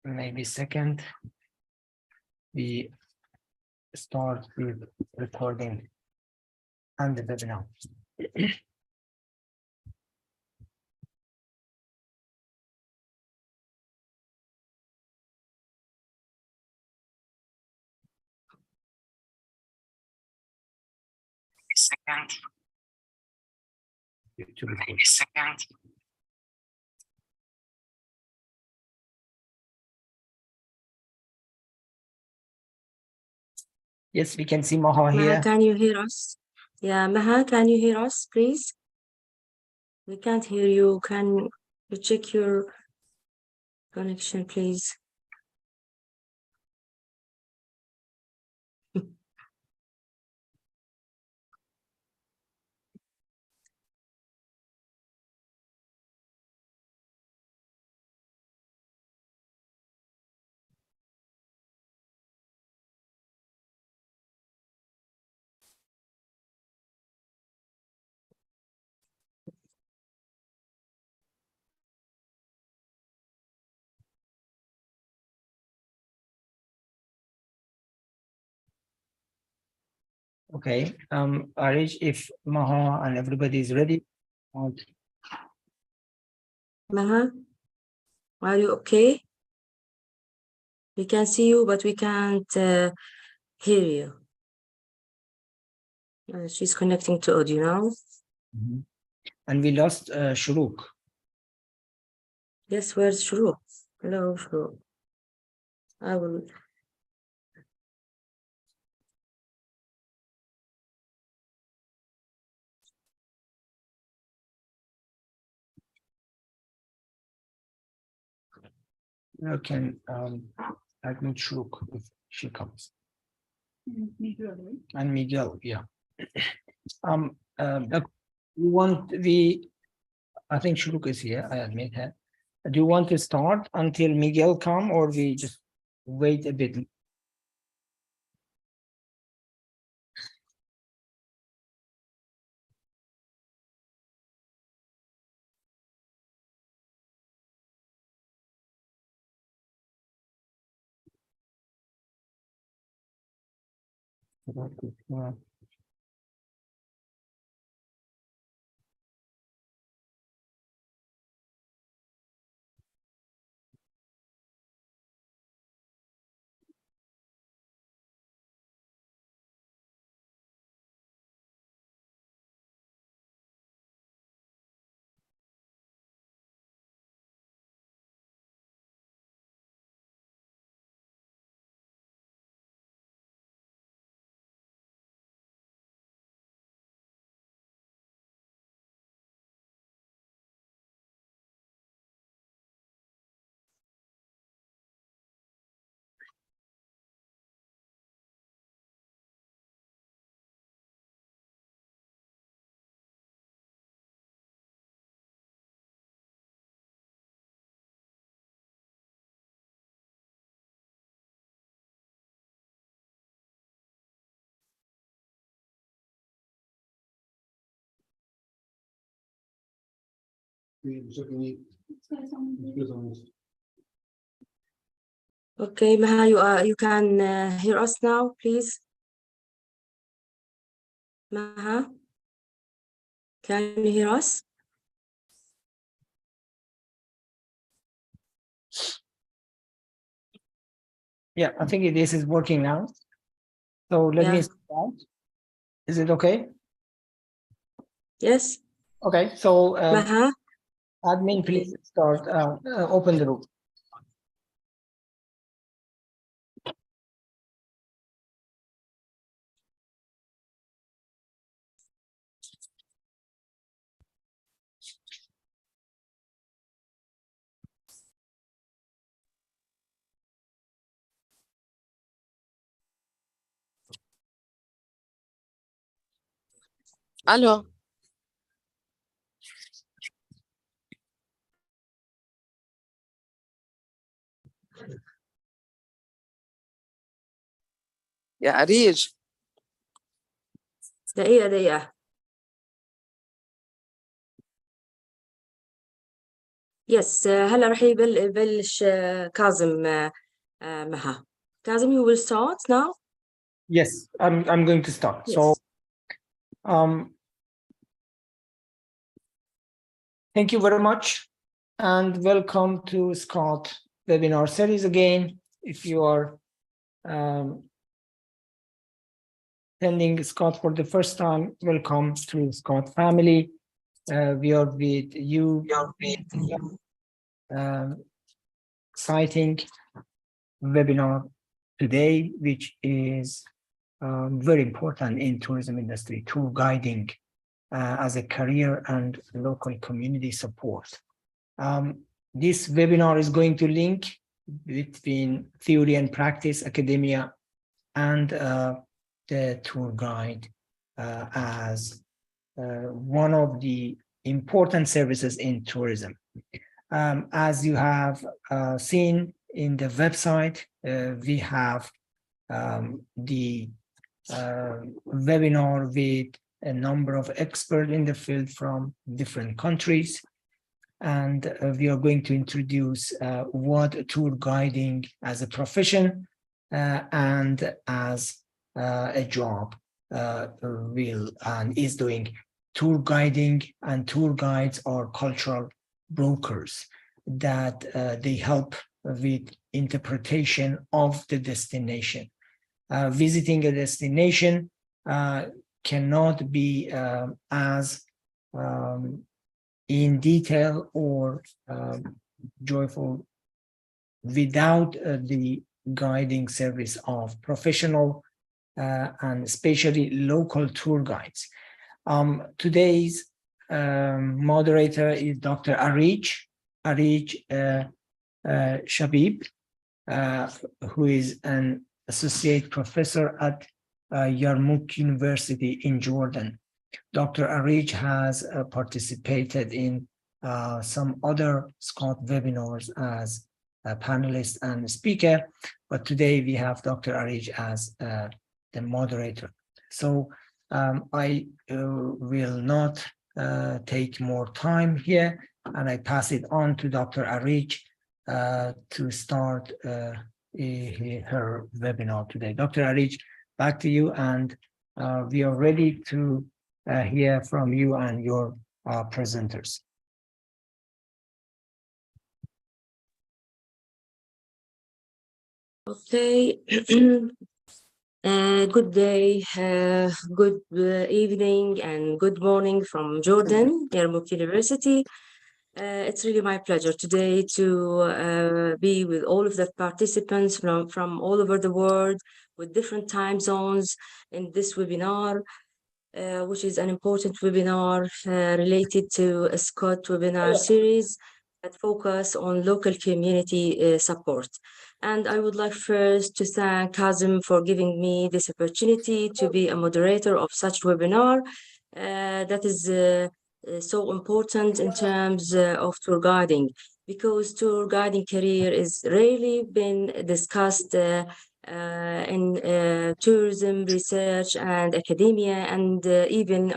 maybe second. We start with recording and the webinar. Second. Maybe second. Yes, we can see Maha here. Maha, can you hear us? Yeah, Maha, can you hear us, please? We can't hear you. Can you check your connection, please? Okay, Arish, if Maha and everybody is ready. Maha, are you okay? We can see you, but we can't hear you. She's connecting to audio now. And we lost Shuruk. Yes, where's Shuruk? Hello, Shuruk. I will. You can admit Shuruk if she comes. And Miguel, yeah. You want I think Shuruk is here, I admit her. Do you want to start until Miguel come, or we just wait a bit? Okay, Maha, you can hear us now, please. Maha, can you hear us? Yeah, I think this is working now. So let me start. Is it okay? Yes. Okay, so Maha, admin, please start, open the room. الو يا أريج دقيقة Yes, هلا رح يبلش كاظم مها. Kazim, you will start now? Yes, I'm going to start. Yes. So, thank you very much, and welcome to SCoT webinar series again. If you are attending SCoT for the first time, welcome to SCoT family. We are with you. Exciting webinar today, which is very important in tourism industry, tour guiding as a career and local community support. This webinar is going to link between theory and practice, academia, and the tour guide as one of the important services in tourism. As you have seen in the website, we have the webinar with a number of experts in the field from different countries. And we are going to introduce what tour guiding as a profession and as a job will and is doing. Tour guiding and tour guides are cultural brokers that they help with interpretation of the destination. Visiting a destination cannot be as in detail or joyful without the guiding service of professional and especially local tour guides. Today's moderator is Dr. Arij Shabib, who is an associate professor at Yarmouk University in Jordan. Dr. Arij has participated in some other SCoT webinars as a panelist and speaker, but today we have Dr. Arij as the moderator. So I will not take more time here, and I pass it on to Dr. Arij to start her webinar today. Dr. Arij, back to you, and we are ready to hear from you and your presenters. Okay. Good day, good evening, and good morning from Jordan, Yarmouk University. It's really my pleasure today to be with all of the participants from all over the world with different time zones in this webinar, which is an important webinar related to a SCoT webinar series that focus on local community support. And I would like first to thank Kazim for giving me this opportunity to be a moderator of such webinar that is so important in terms of tour guiding, because tour guiding career is rarely been discussed in tourism research and academia, and even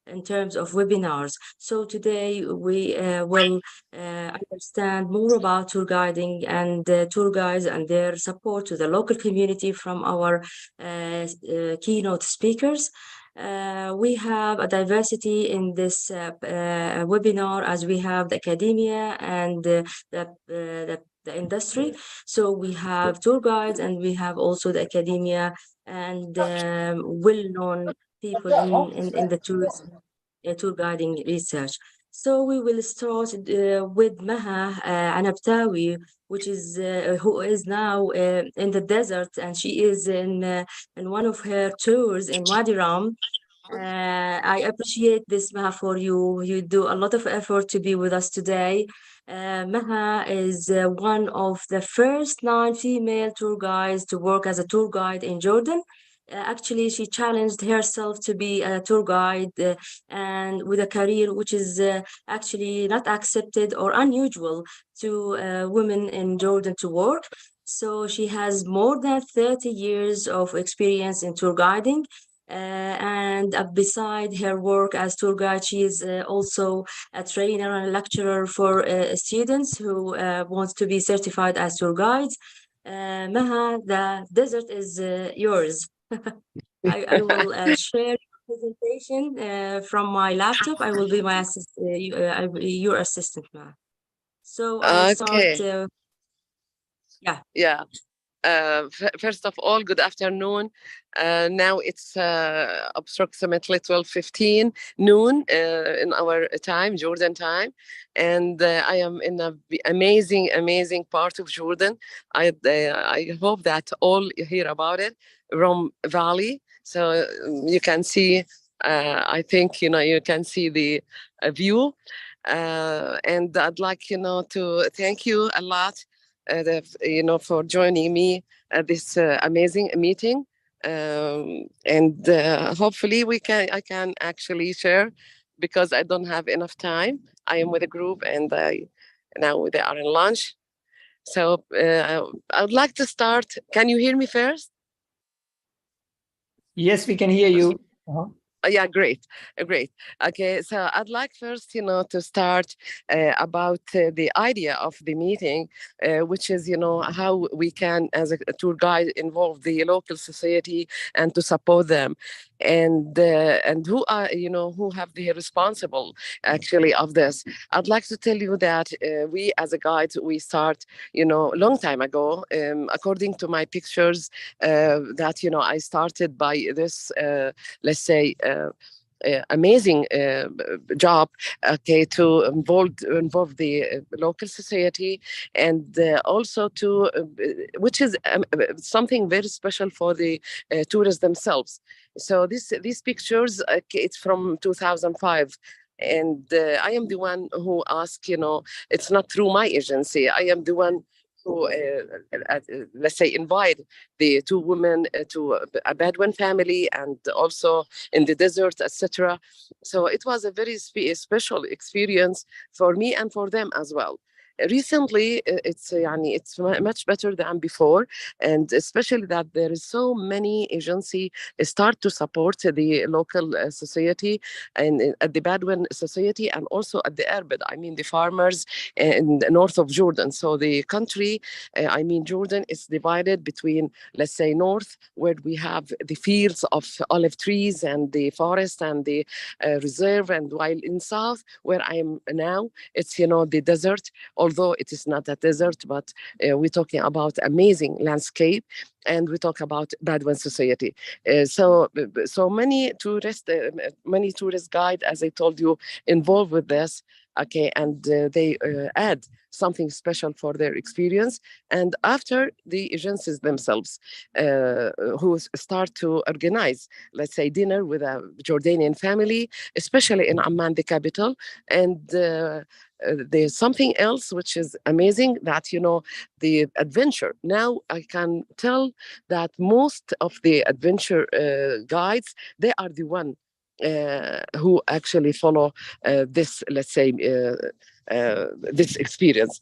in terms of webinars. So today we will understand more about tour guiding and tour guides and their support to the local community from our keynote speakers. We have a diversity in this webinar, as we have the academia and the industry. So we have tour guides and we have also the academia and well-known people in the tourism tour guiding research. So we will start with Maha Anabtawi, which is who is now in the desert, and she is in one of her tours in Wadi Rum. I appreciate this, Maha, for you. You do a lot of effort to be with us today. Maha is one of the first 9 female tour guides to work as a tour guide in Jordan. Actually, she challenged herself to be a tour guide and with a career which is actually not accepted or unusual to women in Jordan to work. So she has more than 30 years of experience in tour guiding. And beside her work as tour guide, she is also a trainer and lecturer for students who want to be certified as tour guides. Maha, the desert is yours. I will share presentation from my laptop. I will be my your assistant, Maha. So I'll start. Okay. Yeah. Yeah. First of all, good afternoon. Now it's approximately 12:15 noon in our time, Jordan time, and I am in an amazing part of Jordan. I hope that all hear about it, Rum Valley. So you can see. I think you can see the view, and I'd like to thank you a lot for joining me at this amazing meeting. And hopefully I can actually share because I don't have enough time. I am with a group and now they are in lunch. So I would like to start. Can you hear me first? Yes, we can hear you. Yeah, great. Okay, so I'd like first, to start about the idea of the meeting, which is, how we can, as a tour guide, involve the local society and to support them, and who are, who have the responsible actually of this. I'd like to tell you that we, as a guide, we start, long time ago. According to my pictures, that I started by this. Let's say amazing job, okay, to involve the local society, and also to which is something very special for the tourists themselves. So these pictures, it's from 2005, and I am the one who asked, it's not through my agency. I am the one who, let's say, invite the two women to a Bedouin family and also in the desert, etc. So it was a very special experience for me and for them as well. Recently, it's much better than before, and especially that there is so many agency start to support the local society and at the Bedouin society and also at the Arab, I mean the farmers in the north of Jordan. So the country, Jordan is divided between, let's say, north, where we have the fields of olive trees and the forest and the reserve, and while in south, where I am now, it's, the desert, although it is not a desert, but we're talking about amazing landscape, and we talk about Bedouin society. So many tourist guide, as I told you, involved with this. Okay, and they add something special for their experience. And after the agencies themselves, who start to organize, let's say, dinner with a Jordanian family, especially in Amman, the capital, and there's something else which is amazing, that the adventure. Now I can tell that most of the adventure guides, they are the one who actually follow this, let's say, this experience,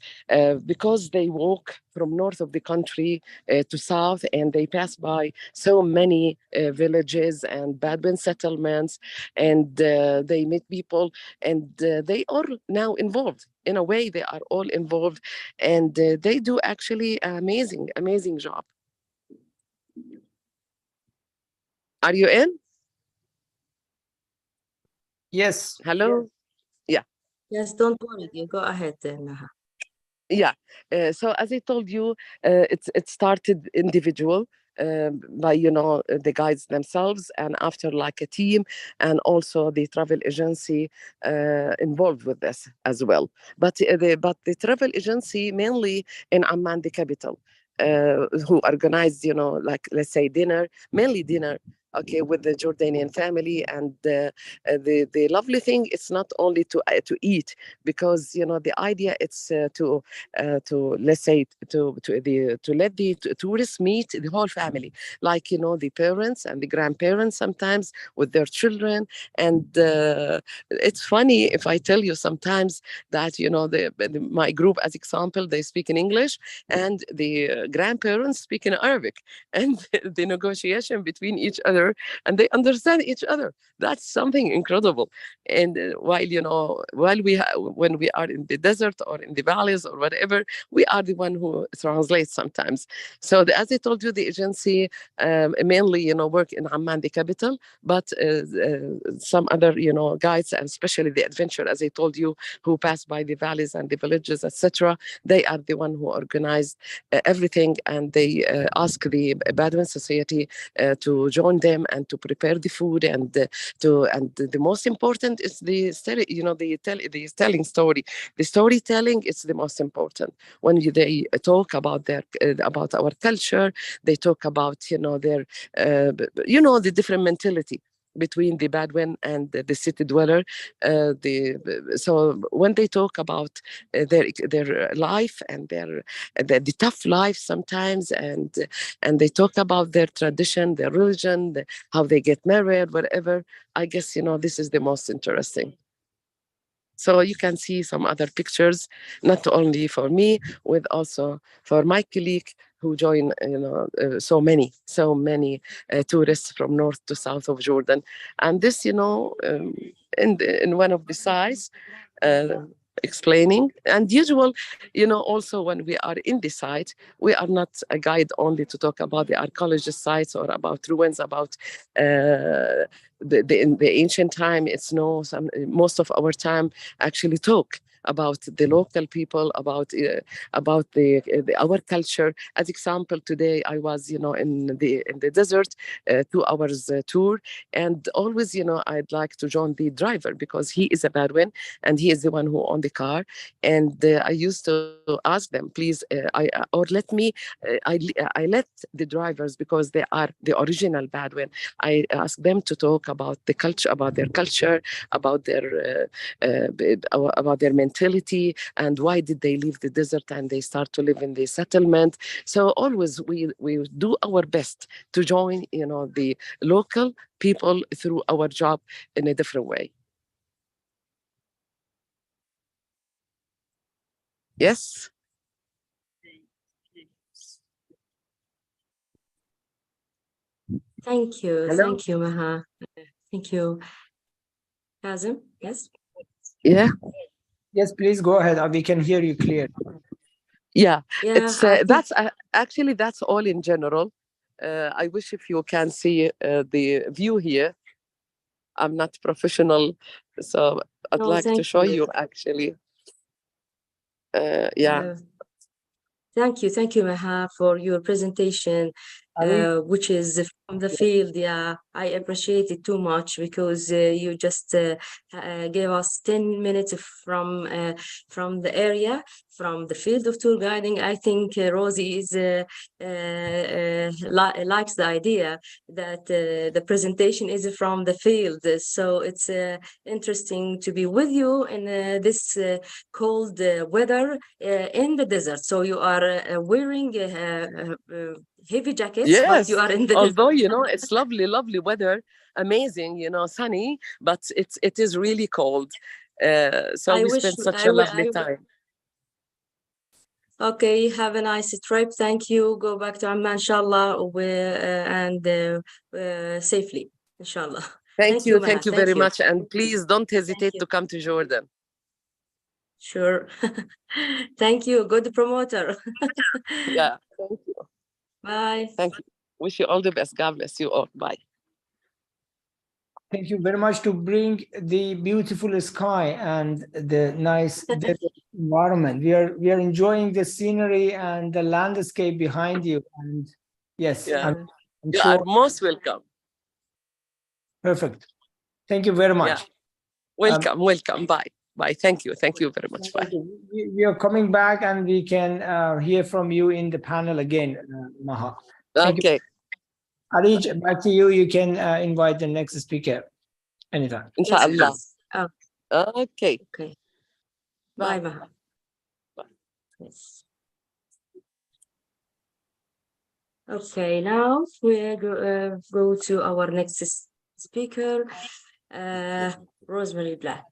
because they walk from north of the country to south, and they pass by so many villages and Bedouin settlements, and they meet people, and they are now involved. In a way, they are all involved, and they do actually amazing job. Are you in? Yes. Hello? Yeah. Yes, don't worry. You go ahead, Maha. Yeah. So as I told you, it started individual, by the guides themselves, and after like a team, and also the travel agency involved with this as well. But the travel agency mainly in Amman, the capital, who organized, like, let's say, dinner, mainly dinner, okay, with the Jordanian family. And the lovely thing, it's not only to eat, because the idea, it's to, let's say, to let the tourists meet the whole family, like, the parents and the grandparents, sometimes with their children. And it's funny if I tell you sometimes that my group, as example, they speak in English, and the grandparents speak in Arabic, and the negotiation between each other other and they understand each other. That's something incredible. And when we are in the desert or in the valleys or whatever, we are the one who translates sometimes. So as I told you, the agency mainly work in Amman, the capital, but some other guides, and especially the adventure, as I told you, who pass by the valleys and the villages, etc. They are the one who organize everything, and they ask the Bedouin society to join them and to prepare the food, and the most important is the telling story. The storytelling is the most important. When they talk about about our culture, they talk about their the different mentality between the Bedouin and the city dweller. So when they talk about their life and the tough life sometimes, and they talk about their tradition, their religion, how they get married, whatever, I guess this is the most interesting. So you can see some other pictures, not only for me, with also for my colleague who join, so many tourists from north to south of Jordan. And this, in one of the sites, explaining. And usual, also when we are in the site, we are not a guide only to talk about the archaeologist sites or about ruins, about in the ancient time. It's most of our time actually talk about the local people, about our culture. As example, today I was in the desert, 2 hours tour, and always I'd like to join the driver because he is a Bedouin and he is the one who owned the car. And I used to ask them, please, I let the drivers, because they are the original Bedouin, I ask them to talk about the culture, about their culture, about their mentality, and why did they leave the desert and they start to live in the settlement. So always we do our best to join the local people through our job in a different way. Yes. Thank you. Hello? Thank you, Maha. Thank you. Kazim, yes? Yeah. Yes, please go ahead. We can hear you clear. Yeah, It's I think that's actually that's all in general. I wish if you can see the view here. I'm not professional, so I'd no, like to thank show you. you actually. Yeah. Thank you, Maha, for your presentation, Ali, which is from the field. Yeah, I appreciate it too much because you just gave us 10 minutes from the area, from the field of tour guiding. I think Rosie is likes the idea that the presentation is from the field. So it's interesting to be with you in this cold weather in the desert. So you are wearing heavy jackets, but you Yes. are in the desert. Although it's lovely, lovely weather, amazing, sunny, but it is really cold. So I we wish spent such a lovely time. Okay, have a nice trip. Thank you. Go back to Amman, inshallah, and safely, inshallah. Thank you, Maha. Thank you Thank very you. much, and please don't Thank hesitate you. to come to Jordan. Sure. Thank you. Good promoter. Yeah. Thank you. Bye. Thank you. Wish you all the best. God bless you all. Bye. thank you very much to bring the beautiful sky and the nice desert environment. We are enjoying the scenery and the landscape behind you. And yes, Yeah. I'm You sure. are most welcome. Perfect. Thank you very much. Welcome. Welcome. Bye. Bye. Thank you. Thank you very much. Bye. We are coming back and we can hear from you in the panel again, Maha. Thank you. Okay. Arij, back to you. You can invite the next speaker anytime. Yes, Inshallah. please. Oh, Okay. okay. Bye. Bye, Maha. Bye. Yes. Okay, now we go to our next speaker, Rosemary Black,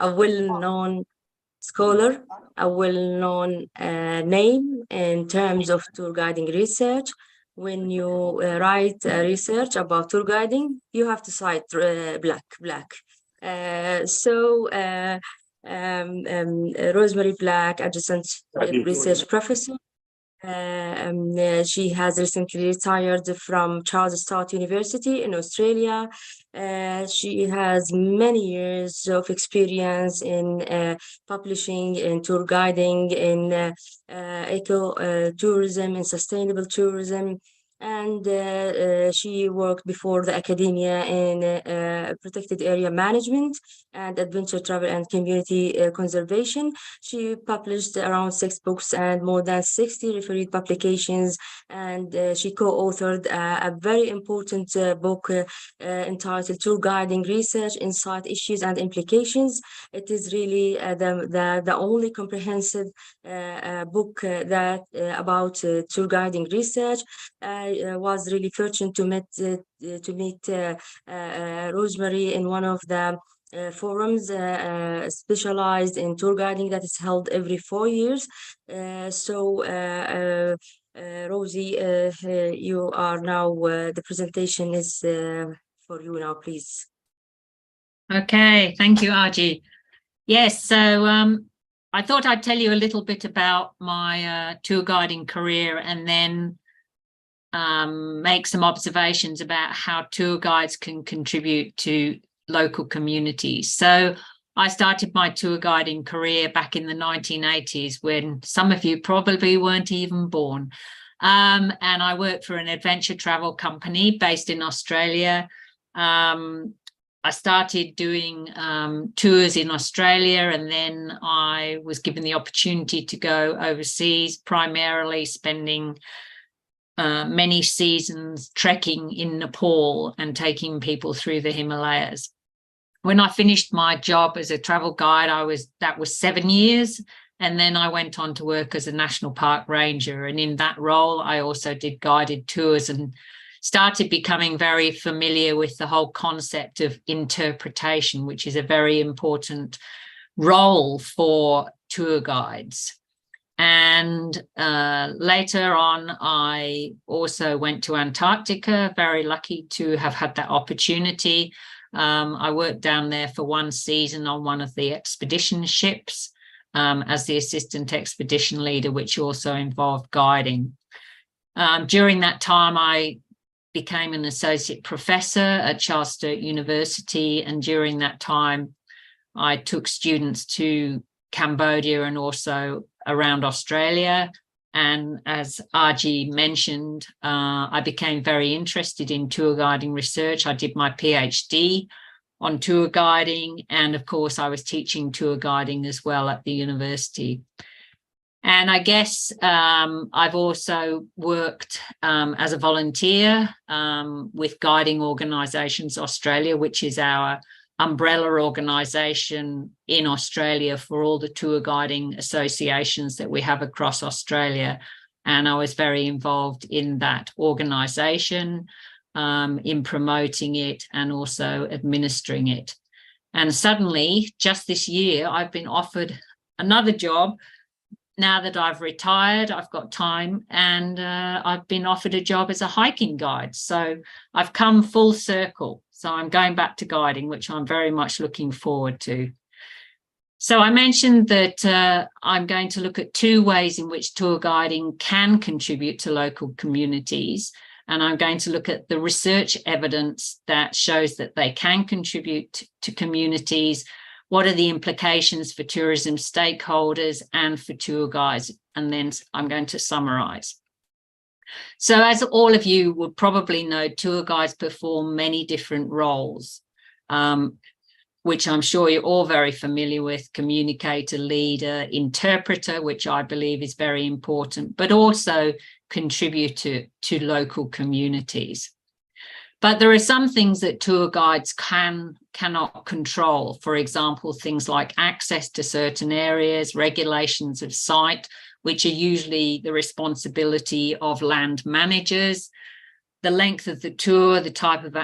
a well-known scholar, a well-known name in terms of tour guiding research, when you write research about tour guiding, you have to cite Black. Rosemary Black, adjunct research professor. She has recently retired from SCoT University in Australia. She has many years of experience in publishing, in tour guiding, in eco tourism, and sustainable tourism. And she worked before the academia in protected area management and adventure travel and community conservation. She published around 6 books and more than 60 refereed publications, and she co-authored a very important book entitled Tour Guiding Research, Insight, Issues and Implications. It is really the only comprehensive book that about tour guiding research. I was really fortunate to meet Rosemary in one of the forums specialized in tour guiding that is held every 4 years. Rosie, you are now, the presentation is for you now, please. Okay, thank you, Arji. Yes, so I thought I'd tell you a little bit about my tour guiding career and then make some observations about how tour guides can contribute to local communities. So I started my tour guiding career back in the 1980s when some of you probably weren't even born. And I worked for an adventure travel company based in Australia. I started doing tours in Australia, and then I was given the opportunity to go overseas, primarily spending many seasons trekking in Nepal and taking people through the Himalayas. When I finished my job as a travel guide, that was 7 years, and then I went on to work as a national park ranger. And in that role, I also did guided tours and started becoming very familiar with the whole concept of interpretation, which is a very important role for tour guides. And later on, I also went to Antarctica, very lucky to have had that opportunity. I worked down there for 1 season on one of the expedition ships as the assistant expedition leader, which also involved guiding. During that time, I became an associate professor at Charles Sturt University, and during that time, I took students to Cambodia and also around Australia. And as Arji mentioned, I became very interested in tour guiding research. I did my PhD on tour guiding, and of course I was teaching tour guiding as well at the university. And I guess I've also worked as a volunteer with Guiding Organisations Australia, which is our umbrella organisation in Australia for all the tour guiding associations that we have across Australia. And I was very involved in that organisation, in promoting it and also administering it. And suddenly, just this year, I've been offered another job. Now that I've retired, I've got time, and I've been offered a job as a hiking guide. So I've come full circle. So I'm going back to guiding, which I'm very much looking forward to. So I mentioned that I'm going to look at 2 ways in which tour guiding can contribute to local communities. And I'm going to look at the research evidence that shows that they can contribute to communities. What are the implications for tourism stakeholders and for tour guides? And then I'm going to summarize. So as all of you would probably know, tour guides perform many different roles, which I'm sure you're all very familiar with: communicator, leader, interpreter, which I believe is very important, but also contributor to local communities. But there are some things that tour guides cannot control. For example, things like access to certain areas, regulations of site, which are usually the responsibility of land managers, the length of the tour, the type of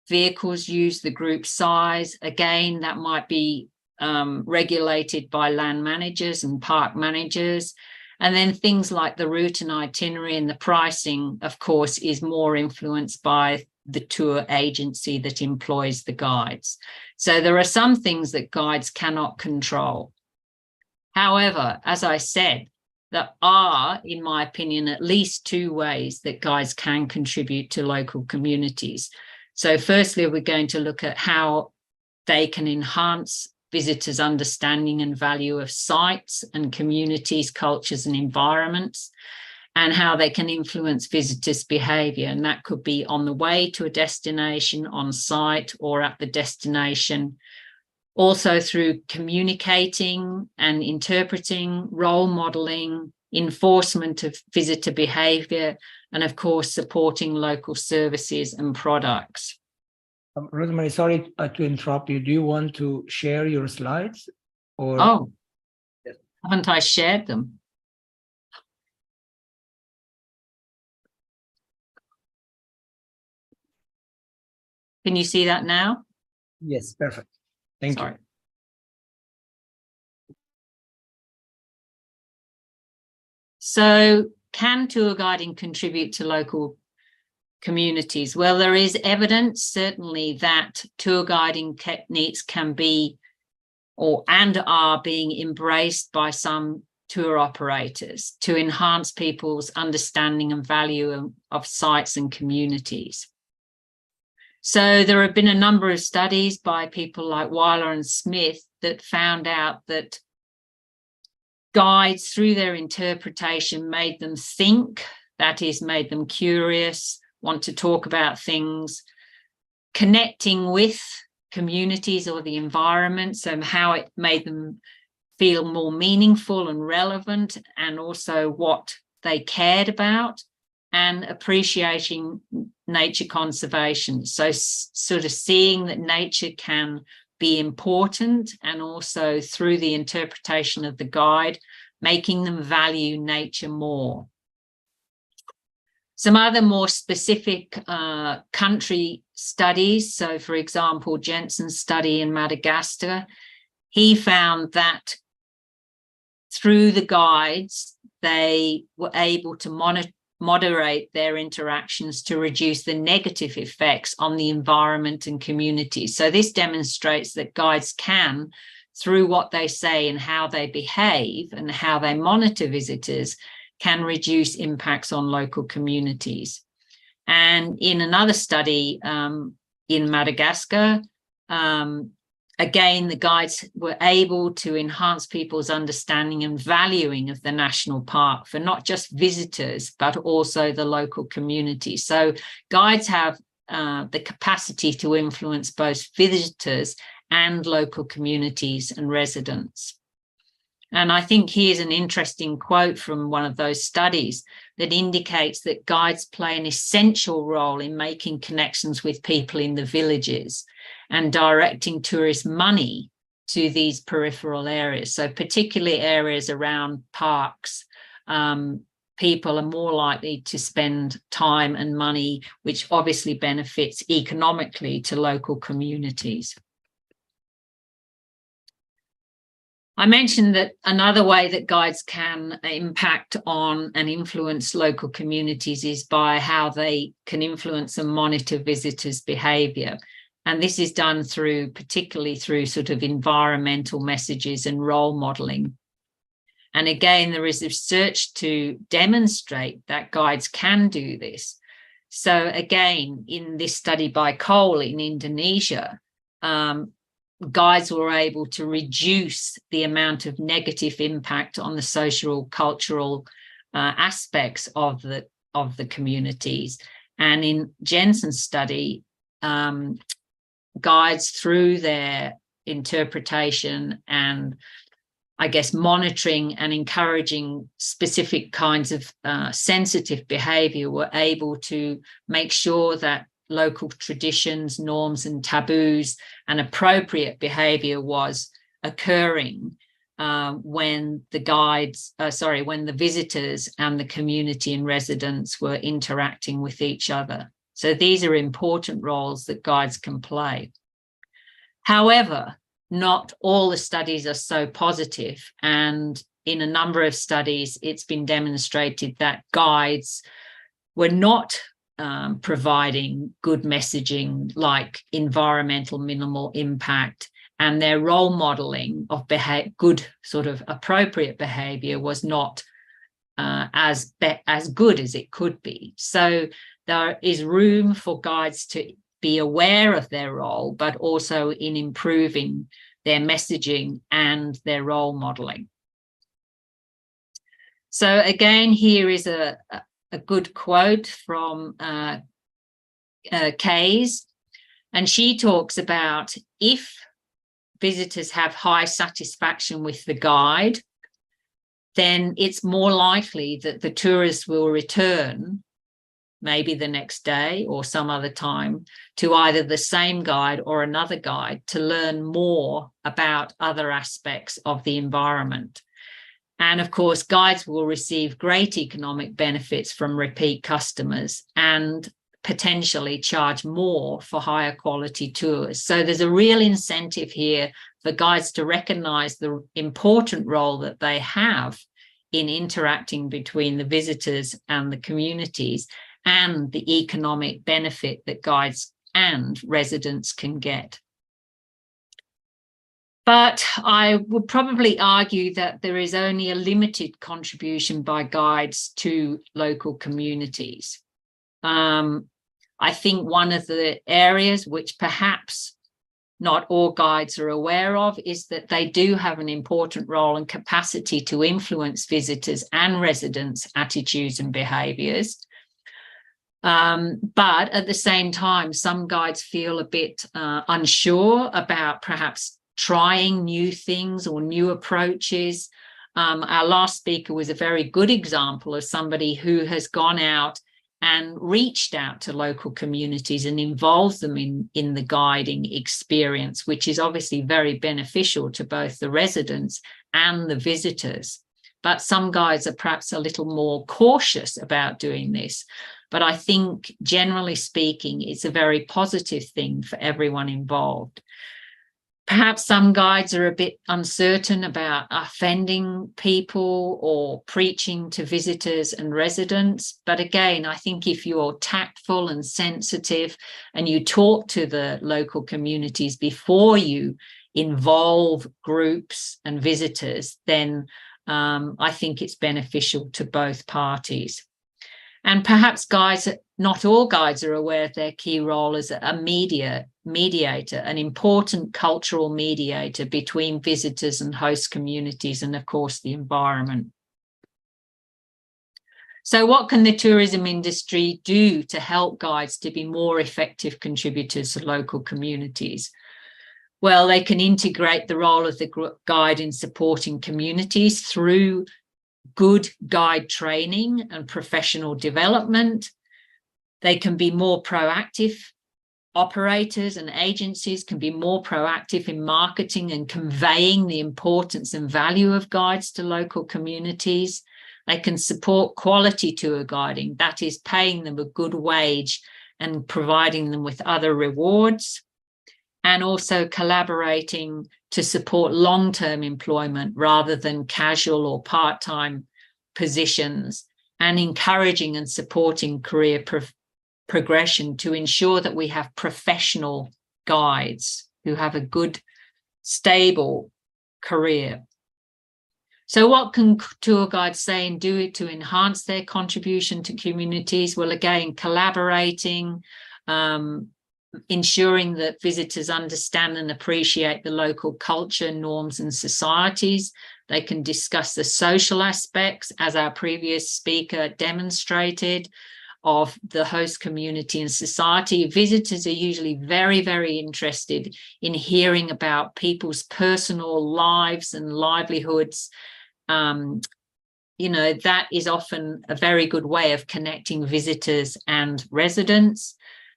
vehicles used, the group size. Again, that might be regulated by land managers and park managers. And then things like the route and itinerary and the pricing, of course, is more influenced by the tour agency that employs the guides. So there are some things that guides cannot control. However, as I said, there are, in my opinion, at least two ways that guides can contribute to local communities. So firstly, we're going to look at how they can enhance visitors' understanding and value of sites and communities, cultures and environments, and how they can influence visitors' behaviour. And that could be on the way to a destination, on site, or at the destination. Also through communicating and interpreting, role modelling, enforcement of visitor behaviour, and of course, supporting local services and products. Rosemary, sorry to interrupt you. Do you want to share your slides? Or Oh, haven't I shared them? Can you see that now? Yes, perfect. Thank you. So can tour guiding contribute to local communities? Well, there is evidence certainly that tour guiding techniques can be and are being embraced by some tour operators to enhance people's understanding and value of sites and communities. So there have been a number of studies by people like Weiler and Smith that found out that guides, through their interpretation, made them think, that is, made them curious, want to talk about things, connecting with communities or the environment, so how it made them feel more meaningful and relevant, and also what they cared about, and appreciating nature conservation. So sort of seeing that nature can be important, and also through the interpretation of the guide, making them value nature more. Some other more specific country studies. So for example, Jensen's study in Madagascar, he found that through the guides, they were able to moderate their interactions to reduce the negative effects on the environment and community. So this demonstrates that guides can, through what they say and how they behave and how they monitor visitors, can reduce impacts on local communities. And in another study in Madagascar, again, the guides were able to enhance people's understanding and valuing of the national park for not just visitors, but also the local community. So guides have the capacity to influence both visitors and local communities and residents. And I think here's an interesting quote from one of those studies that indicates that guides play an essential role in making connections with people in the villages and directing tourist money to these peripheral areas. So particularly areas around parks, people are more likely to spend time and money, which obviously benefits economically to local communities. I mentioned that another way that guides can impact on and influence local communities is by how they can influence and monitor visitors' behaviour. And this is done particularly through sort of environmental messages and role modelling. And again, there is research to demonstrate that guides can do this. So again, in this study by Cole in Indonesia, guides were able to reduce the amount of negative impact on the social, cultural aspects of the communities. And in Jensen's study, guides, through their interpretation and, I guess, monitoring and encouraging specific kinds of sensitive behaviour, were able to make sure that local traditions, norms and taboos and appropriate behaviour was occurring when the visitors and the community and residents were interacting with each other. So these are important roles that guides can play. However, not all the studies are so positive, and in a number of studies, it's been demonstrated that guides were not providing good messaging like environmental minimal impact, and their role modeling of good sort of appropriate behavior was not as good as it could be. So there is room for guides to be aware of their role, but also in improving their messaging and their role modeling. So again, here is a good quote from Kays, and she talks about if visitors have high satisfaction with the guide, then it's more likely that the tourist will return, maybe the next day or some other time, to either the same guide or another guide to learn more about other aspects of the environment. And of course, guides will receive great economic benefits from repeat customers and potentially charge more for higher quality tours. So there's a real incentive here for guides to recognize the important role that they have in interacting between the visitors and the communities, and the economic benefit that guides and residents can get. But I would probably argue that there is only a limited contribution by guides to local communities. I think one of the areas which perhaps not all guides are aware of is that they do have an important role and capacity to influence visitors and residents' attitudes and behaviours. But at the same time, some guides feel a bit unsure about perhaps trying new things or new approaches. Our last speaker was a very good example of somebody who has gone out and reached out to local communities and involved them in the guiding experience, which is obviously very beneficial to both the residents and the visitors. But some guides are perhaps a little more cautious about doing this. But I think, generally speaking, it's a very positive thing for everyone involved. Perhaps some guides are a bit uncertain about offending people or preaching to visitors and residents. But again, I think if you're tactful and sensitive and you talk to the local communities before you involve groups and visitors, then I think it's beneficial to both parties. And perhaps not all guides are aware of their key role as a mediator, an important cultural mediator between visitors and host communities and, of course, the environment. So what can the tourism industry do to help guides to be more effective contributors to local communities? Well, they can integrate the role of the guide in supporting communities through good guide training and professional development. They can be more proactive. Operators and agencies can be more proactive in marketing and conveying the importance and value of guides to local communities. They can support quality tour guiding, that is, paying them a good wage and providing them with other rewards, and also collaborating to support long-term employment rather than casual or part-time positions, and encouraging and supporting career progression to ensure that we have professional guides who have a good, stable career. So what can tour guides say and do to enhance their contribution to communities? Well, again, collaborating, ensuring that visitors understand and appreciate the local culture, norms and societies. They can discuss the social aspects, as our previous speaker demonstrated, of the host community and society. Visitors are usually very, very interested in hearing about people's personal lives and livelihoods. That is often a very good way of connecting visitors and residents.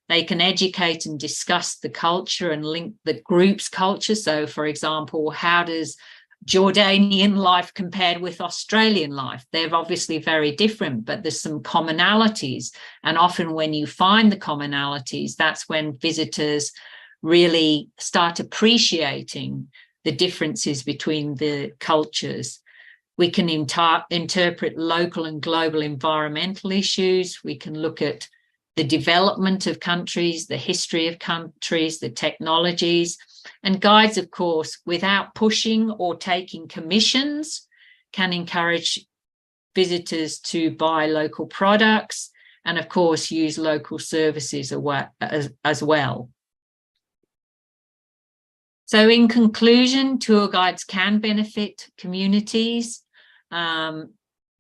They can educate and discuss the culture and link the group's culture. So, for example, how does Jordanian life compared with Australian life? They're obviously very different, but there's some commonalities. And often when you find the commonalities, that's when visitors really start appreciating the differences between the cultures. We can interpret local and global environmental issues. We can look at the development of countries, the history of countries, the technologies, and guides, of course, without pushing or taking commissions, can encourage visitors to buy local products and, of course, use local services as well. So in conclusion, tour guides can benefit communities.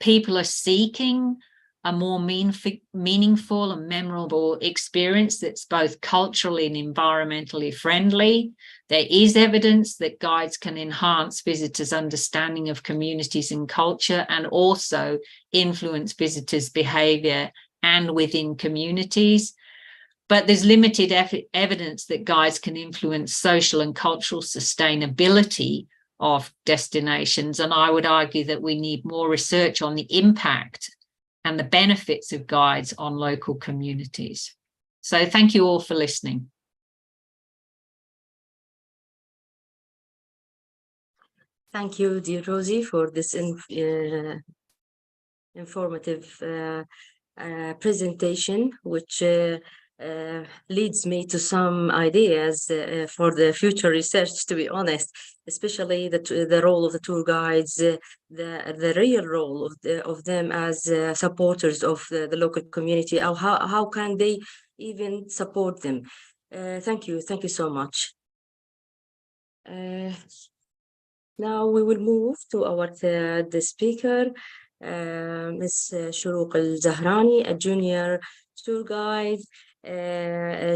People are seeking a more meaningful and memorable experience that's both culturally and environmentally friendly. There is evidence that guides can enhance visitors' understanding of communities and culture, and also influence visitors' behaviour and within communities. But there's limited evidence that guides can influence social and cultural sustainability of destinations. And I would argue that we need more research on the impact and the benefits of guides on local communities. So thank you all for listening. Thank you, dear Rosie, for this informative presentation, which leads me to some ideas for the future research, to be honest, especially the role of the tour guides, the real role of them as supporters of the local community, or how can they even support them. Thank you so much. Now we will move to our third speaker, Ms. Shuruq Al-Zahrani, a junior tour guide.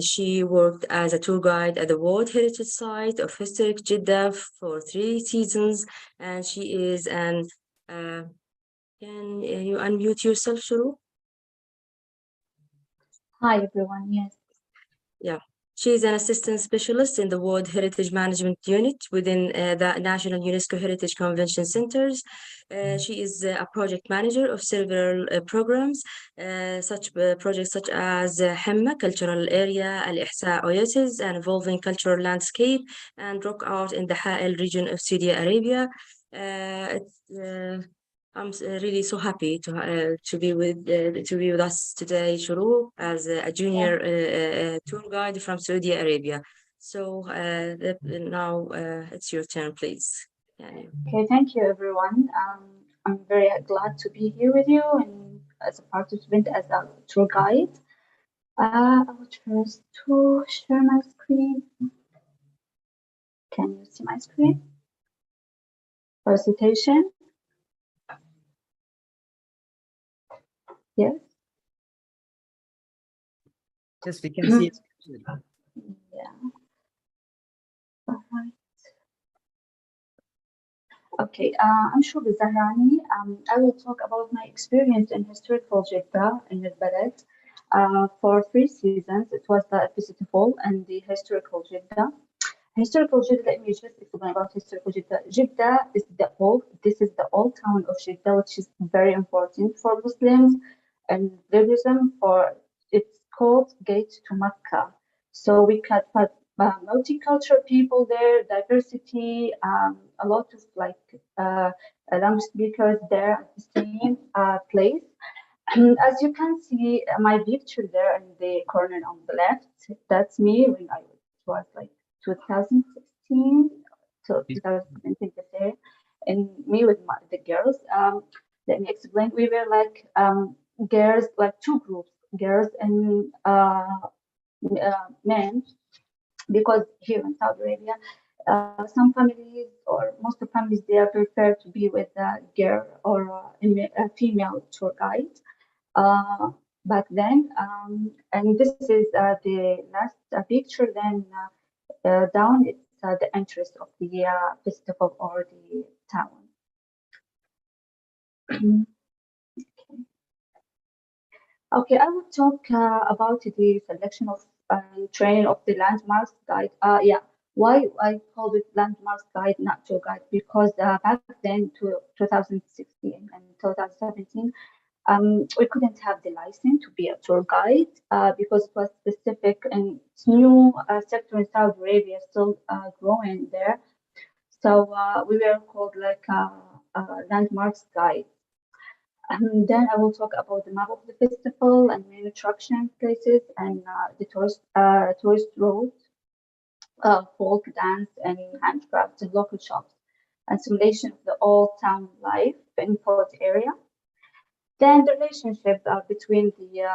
She worked as a tour guide at the World Heritage Site of Historic Jeddah for 3 seasons, and she is an can you unmute yourself, Shuruq? Hi everyone, yes. Yeah. She is an assistant specialist in the World Heritage Management Unit within the National UNESCO Heritage Convention Centers. She is a project manager of several programs, such projects such as Hemma Cultural Area, Al-Ihsa Oasis, an evolving cultural landscape, and rock art in the Ha'el region of Saudi Arabia. I'm really so happy to be with us today, Shuruq, as a junior tour guide from Saudi Arabia. So now it's your turn, please. Okay, thank you, everyone. I'm very glad to be here with you and as a participant, as a tour guide. I would first to share my screen. Can you see my screen? Presentation. Yes. Yes, we can see it. Yeah. All right. Okay, I'm Shuruq Zahrani. I will talk about my experience in historical Jeddah in Al-Balad. For 3 seasons, it was the festival and the historical Jeddah. Historical Jeddah, let me just explain about historical Jeddah. Jeddah is this is the old town of Jeddah, which is very important for Muslims and Buddhism. It's called Gate to Mecca. So we can put multicultural people there, diversity, a lot of language speakers there at the same place. As you can see, my picture there in the corner on the left, that's me when I was like 2016 to 2017 there, and me with the girls. Let me explain. We were like girls, like 2 groups, girls and men, because here in Saudi Arabia, some families or most of the families there prefer to be with a girl or a female tour guide. Back then, and this is the last picture. Then down, it's the entrance of the festival or the town. Okay, I will talk about the selection of training of the landmarks guide. Why I called it landmarks guide, not tour guide? Because back then, to 2016 and 2017, we couldn't have the license to be a tour guide because it was specific and it's new sector in Saudi Arabia, still growing there. So we were called like landmarks guide. And then I will talk about the map of the festival and main attraction places and the tourist routes, folk dance and handcrafts and local shops, and simulation of the old town life in Fort area. Then the relationship between the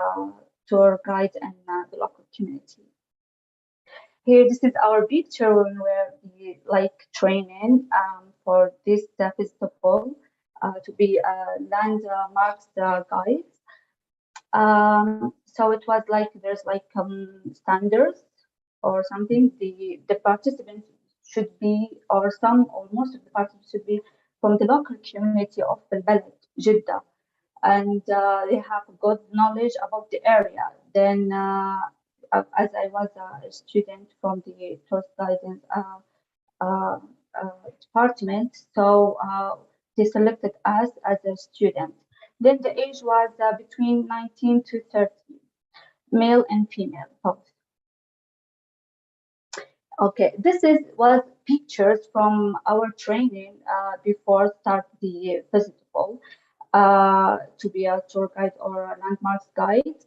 tour guide and the local community. Here, this is our picture when we're training for this festival to be landmarks guides. So it was like there's standards or something. The participants should be, or most of the participants should be from the local community of Balad, Jeddah, and they have good knowledge about the area. Then, as I was a student from the tourist guidance department, so they selected us as a student. Then the age was between 19 to 30, male and female both. Okay, this was pictures from our training before start the festival to be a tour guide or a landmarks guide.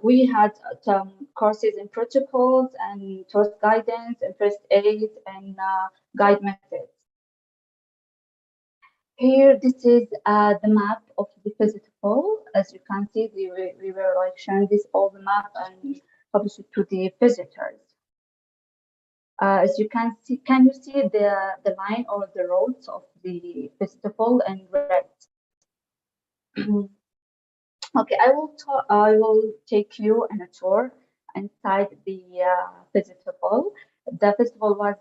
We had some courses in protocols and tourist guidance and first aid and guide methods. Here, this is the map of the festival. As you can see, we were sharing this all the map and publish it to the visitors. As you can see, can you see the line or the roads of the festival in red? Okay, I will take you on a tour inside the festival. The festival was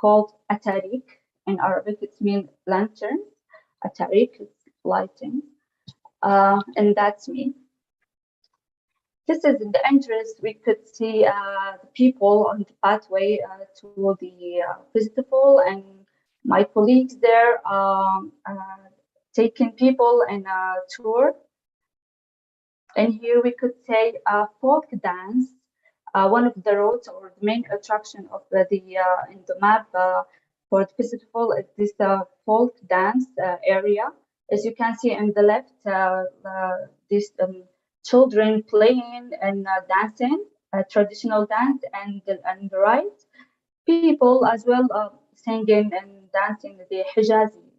called Atarik. In Arabic, it means lanterns. Atarik is lighting, and that's me. This is the entrance. We could see the people on the pathway to the festival, and my colleagues there taking people in a tour. And here we could say folk dance. One of the roads or the main attraction of in the map for the festival is this folk dance area. As you can see on the left, these children playing and dancing, traditional dance, and on the right, people as well singing and dancing the Hijazi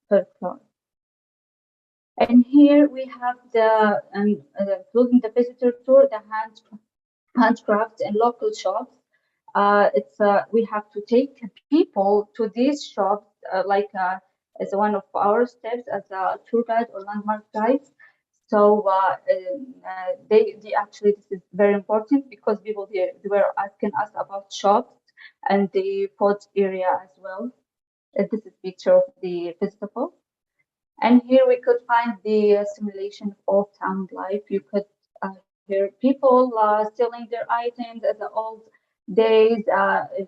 folklore. And here we have including the visitor tour, the handcrafts and local shops. We have to take people to these shops as one of our steps as a tour guide or landmark guides. So they actually, this is very important because people they were asking us about shops and the food area as well. This is a picture of the festival. And here we could find the simulation of old town life. You could hear people selling their items at the old days.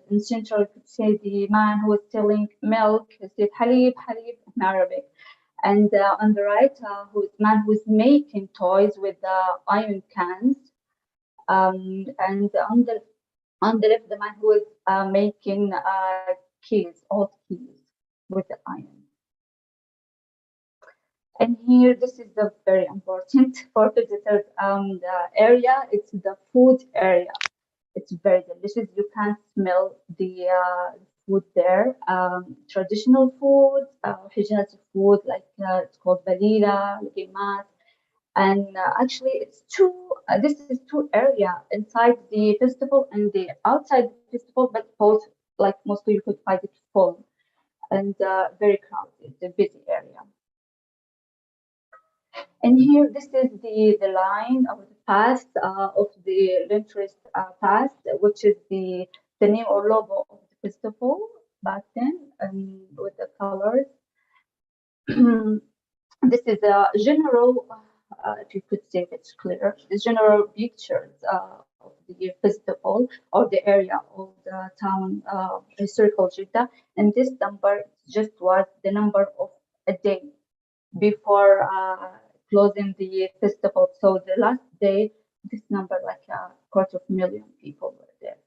In Central, you could say the man who was selling milk, he said halib, halib in Arabic. And on the right, man who's making toys with iron cans. And on the left, the man who is making keys, old keys with the iron. And here, this is the very important for visitors the area. It's the food area. It's very delicious. You can smell the food there. Traditional food, Hijazi food, like it's called balila, ligimat. And actually, it's this is two area inside the festival and the outside the festival, but both, like mostly you could find it full and very crowded, the busy area. And here, this is the line or the path of the interest path, which is the name or logo of the festival back then, and with the colors. This is a general, if you could say if it's clear, the general pictures of the festival or the area of the town historical Jeddah. And this number just was the number of a day before closing the festival. So the last day, this number, like 250,000 people were there.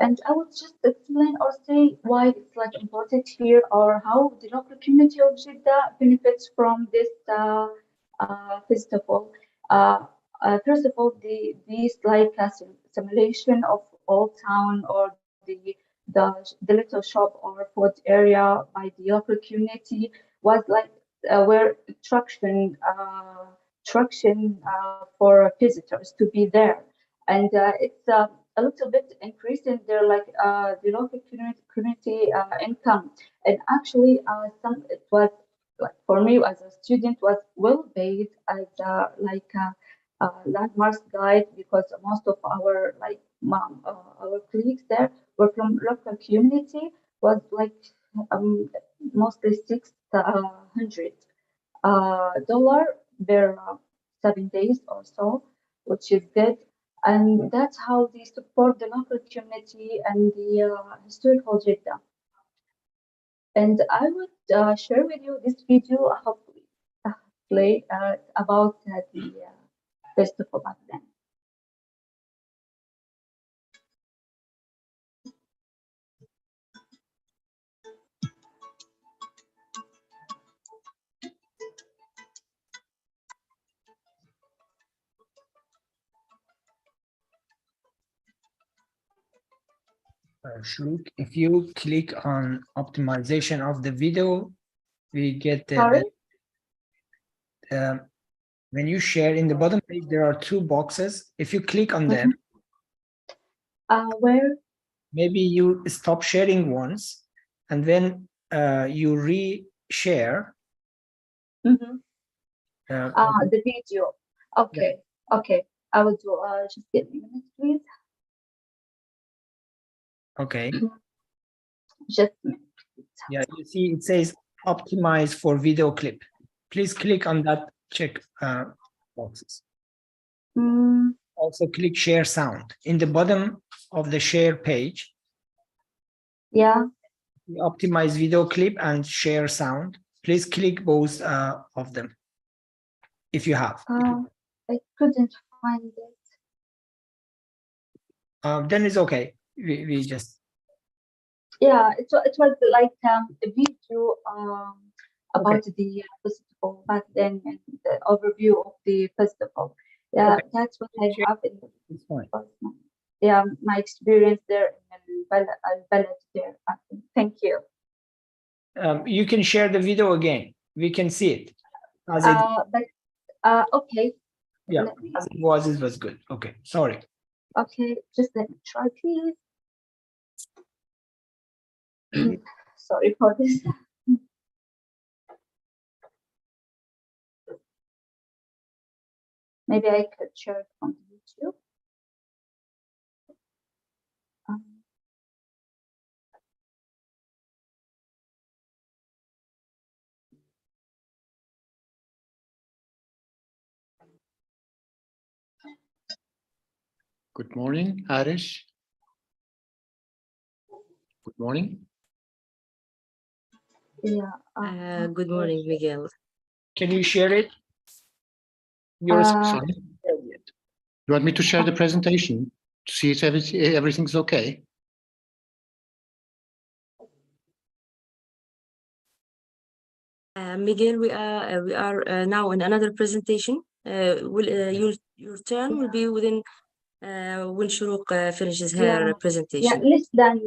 And I would just explain or say why it's like important here, or how the local community of Jeddah benefits from this festival. First of all, these like a simulation of old town, or the little shop or food area by the local community was like where for visitors to be there, and it's a little bit increasing their like the local community income. And actually, some it was like for me as a student was well paid as a landmark guide, because most of our like our colleagues there were from local community, was like um, mostly $600 per 7 days or so, which is good. And that's how they support the local community and the historical Jeddah. And I would share with you this video, hopefully, play about the festival back then. Shuluk, if you click on optimization of the video, we get Sorry? when you share in the bottom page, there are two boxes. If you click on them, Where? maybe you stop sharing once, and then you re-share. The video. Okay. Okay. I will do. Just give me a minute, please. Okay. Just a minute. Yeah, you see it says optimize for video clip. Please click on that check boxes. Also click share sound. In the bottom of the share page, Yeah. optimize video clip and share sound. Please click both of them if you have. I couldn't find it. Then it's okay. We just. Yeah, it was like a video about the festival back then, and the overview of the festival. Yeah, that's what I have in It's fine. yeah, my experience there in Al-Balad there. Thank you. You can share the video again. We can see it. As Okay. yeah, as it was good. Okay, sorry. Okay, just let me try, please. Sorry for this. Maybe I could share it on YouTube. Good morning, Arish. Good morning. Yeah. Good morning, Miguel. Can you share it? Sorry. You want me to share the presentation to see if everything's okay? Miguel, we are now in another presentation. Your turn will be within when Shuruq finishes her presentation. Yeah, less than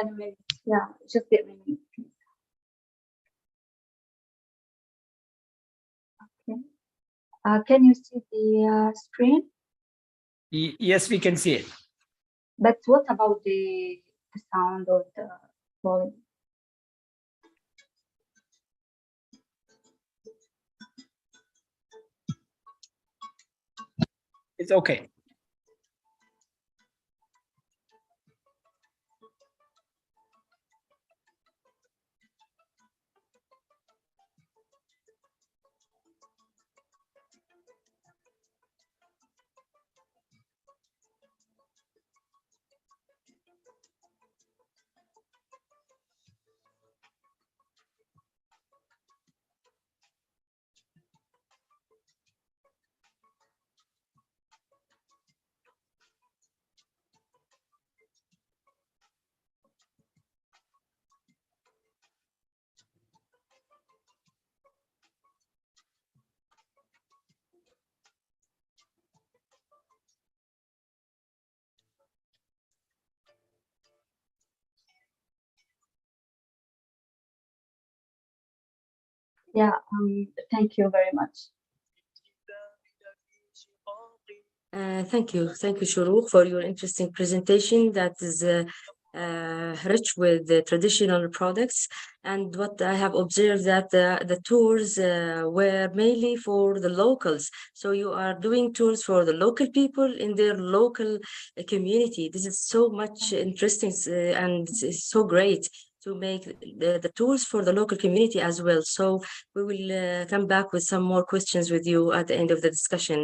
a minute. Yeah, just give me a minute. Okay. Can you see the screen? Yes, we can see it. But what about the sound or the volume? It's okay. Yeah, thank you very much. Thank you, Shuruq, for your interesting presentation that is rich with the traditional products. And what I have observed that the tours were mainly for the locals. So you are doing tours for the local people in their local community. This is so much interesting and it's so great to make the tours for the local community as well. So we will come back with some more questions with you at the end of the discussion.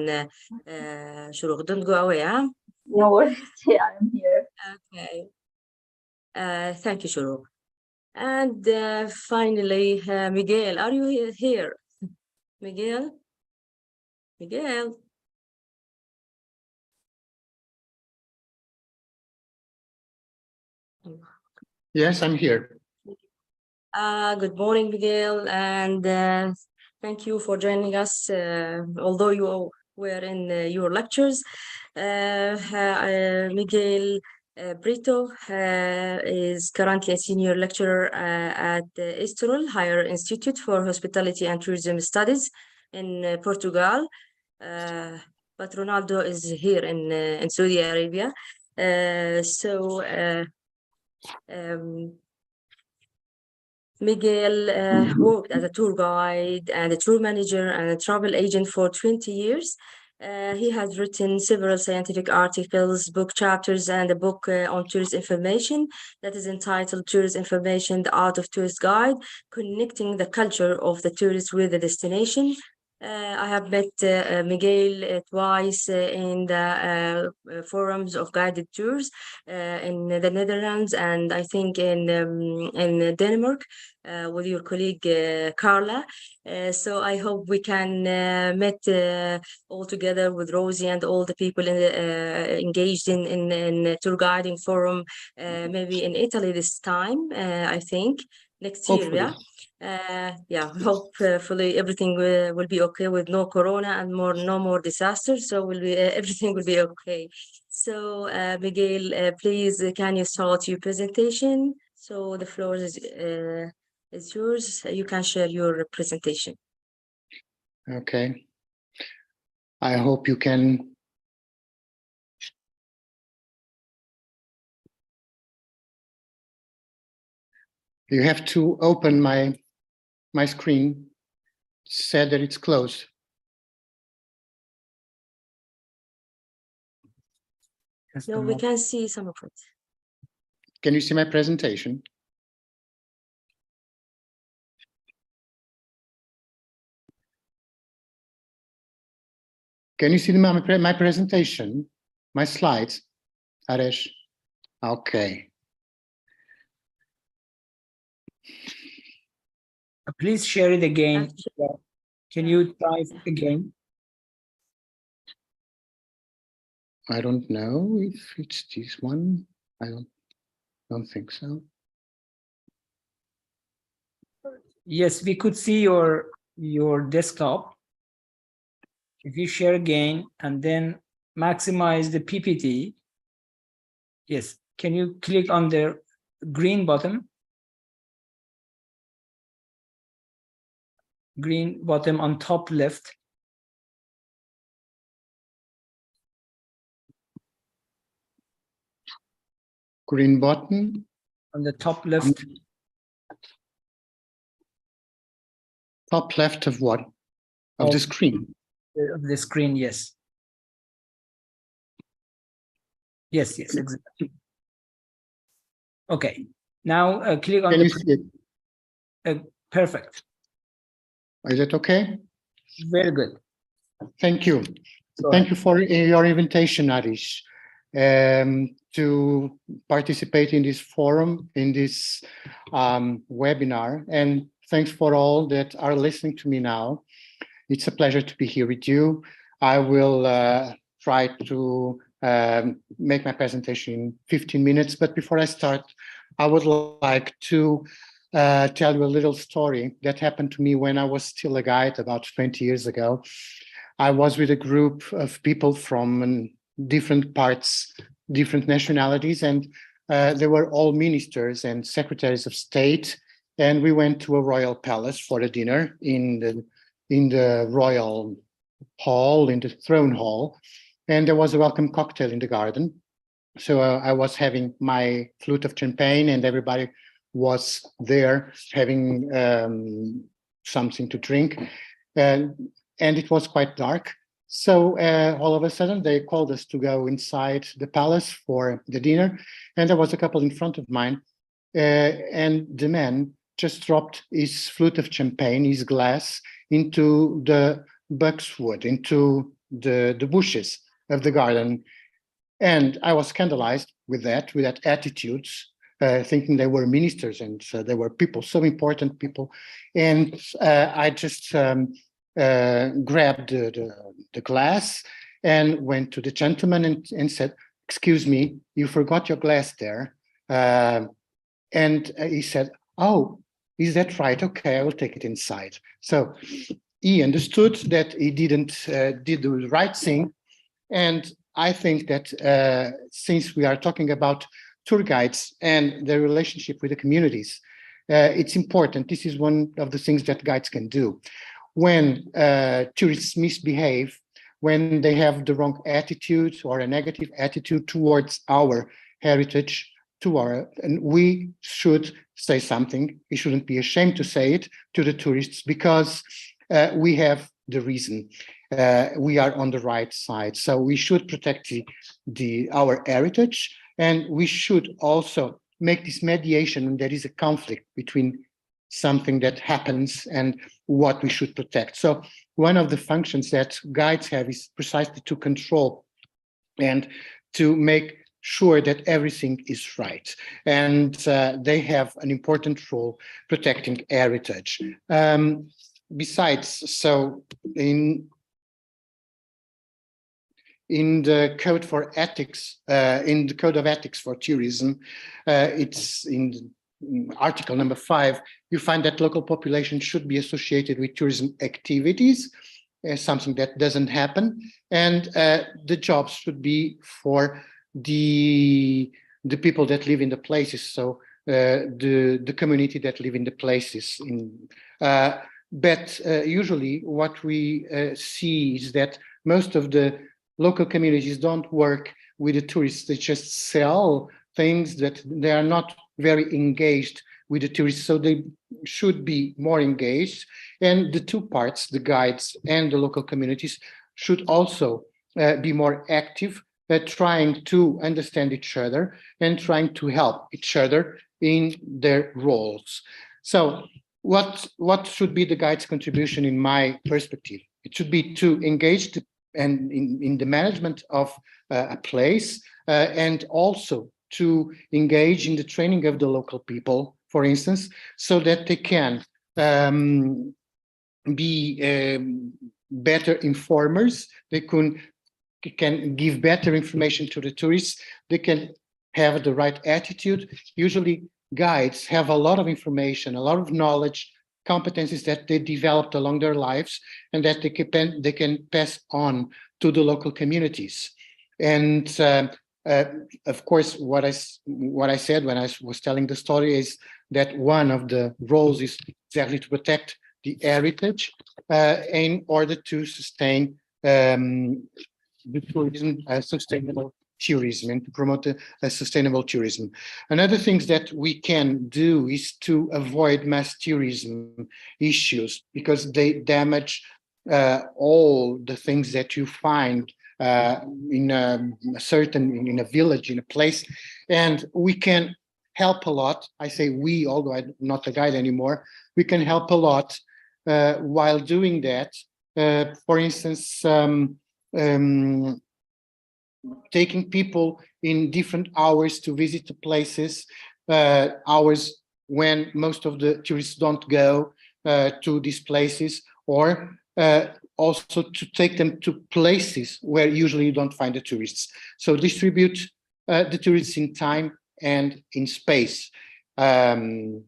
Shuruq, don't go away, huh? No worries, yeah, I'm here. Okay. Thank you, Shuruq. And finally, Miguel, are you here? Miguel? Miguel? Yes, I'm here. Good morning, Miguel, and thank you for joining us, although you were in your lectures. Miguel Brito is currently a senior lecturer at Estoril Higher Institute for Hospitality and Tourism Studies in Portugal. But Ronaldo is here in Saudi Arabia. Miguel worked as a tour guide and a tour manager and a travel agent for 20 years. He has written several scientific articles, book chapters, and a book on tourist information that is entitled Tourist Information, the Art of Tourist Guide, Connecting the Culture of the Tourist with the Destination. I have met Miguel twice in the forums of guided tours in the Netherlands and I think in Denmark with your colleague Carla. So I hope we can meet all together with Rosie and all the people engaged in tour guiding forum, maybe in Italy this time, I think, next year, Hopefully. yeah. Yeah, hopefully everything will be okay with no corona and no more disasters. So everything will be okay. So Miguel, please, can you start your presentation? So the floor is yours. You can share your presentation. Okay. I hope you can. You have to open my screen. Said that it's closed. No, we can see some of it. Can you see my presentation? Can you see my presentation, my slides, Aresh? Okay. Please share it again. Can you try it again? I don't know if it's this one. I don't think so. Yes, we could see your desktop. If you share again and then maximize the PPT. Yes, can you click on the green button? Green bottom on top left. Green button. On the top left. Top left of what? Of the screen. Of the screen, yes. Yes, exactly. Okay, now click on Can you see it? Perfect. Is it okay? Very good. Thank you. Thank you for your invitation, Arish, to participate in this forum, in this webinar. And thanks for all that are listening to me now. It's a pleasure to be here with you. I will try to make my presentation in 15 minutes. But before I start, I would like to tell you a little story that happened to me when I was still a guide about 20 years ago. I was with a group of people from different parts, different nationalities, and they were all ministers and secretaries of state and we went to a royal palace for a dinner in the royal hall, in the throne hall, and there was a welcome cocktail in the garden. So I was having my flute of champagne, and everybody was there having something to drink, and it was quite dark. So all of a sudden they called us to go inside the palace for the dinner, and there was a couple in front of mine, and the man just dropped his flute of champagne, his glass, into the boxwood, into the bushes of the garden. And I was scandalized with that attitude, thinking they were ministers and they were people, so important people. And I just grabbed the glass and went to the gentleman and said, "Excuse me, you forgot your glass there." And he said, "Oh, is that right? Okay, I will take it inside." So he understood that he didn't did the right thing. And I think that since we are talking about tour guides and their relationship with the communities, it's important. This is one of the things that guides can do. When tourists misbehave, when they have the wrong attitude or a negative attitude towards our heritage, and we should say something. We shouldn't be ashamed to say it to the tourists, because we have the reason. We are on the right side, so we should protect our heritage, and we should also make this mediation when there is a conflict between something that happens and what we should protect. So one of the functions that guides have is precisely to control and to make sure that everything is right, and they have an important role protecting heritage. Besides, so in the code for ethics, in the code of ethics for tourism, it's in article number 5, you find that local population should be associated with tourism activities, something that doesn't happen, and the jobs should be for the people that live in the places, so the community that live in the places. But usually what we see is that most of the local communities don't work with the tourists. They just sell things, that they are not very engaged with the tourists, so they should be more engaged. And the two parts, the guides and the local communities, should also be more active at trying to understand each other and trying to help each other in their roles. So what should be the guide's contribution in my perspective? It should be to engage and in the management of a place, and also to engage in the training of the local people, for instance, so that they can be better informers. They can give better information to the tourists. They can have the right attitude. Usually guides have a lot of information, a lot of knowledge, competencies that they developed along their lives, and that they can pass on to the local communities. And of course, what I said when I was telling the story is that one of the roles is exactly to protect the heritage in order to sustain the tourism, sustainable tourism, and to promote a sustainable tourism. Another things that we can do is to avoid mass tourism issues, because they damage all the things that you find in a village, in a place. And we can help a lot. I say we, although I'm not a guide anymore, we can help a lot while doing that. For instance, taking people in different hours to visit the places, hours when most of the tourists don't go to these places, or also to take them to places where usually you don't find the tourists. So distribute the tourists in time and in space. And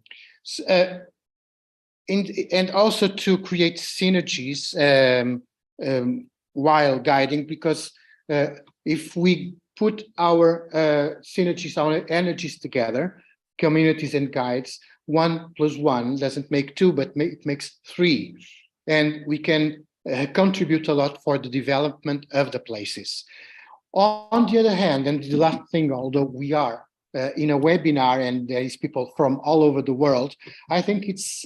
also to create synergies while guiding, because if we put our synergies, our energies together, communities and guides, 1 + 1 doesn't make 2, but it makes 3. And we can contribute a lot for the development of the places. On the other hand, and the last thing, although we are in a webinar and there is people from all over the world, I think it's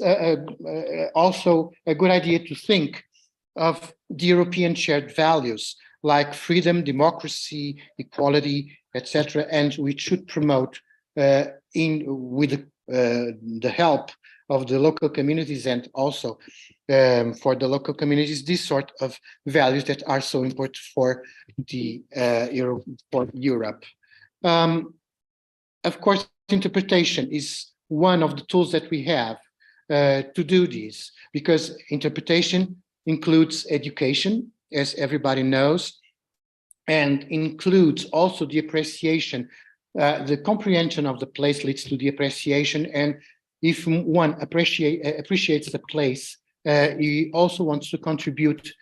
also a good idea to think of the European shared values like freedom, democracy, equality, etc. And we should promote with the help of the local communities and also for the local communities, these sort of values that are so important for the Europe. Of course, interpretation is one of the tools that we have to do this, because interpretation includes education, as everybody knows, and includes also the appreciation. The comprehension of the place leads to the appreciation, and if one appreciates the place, he also wants to contribute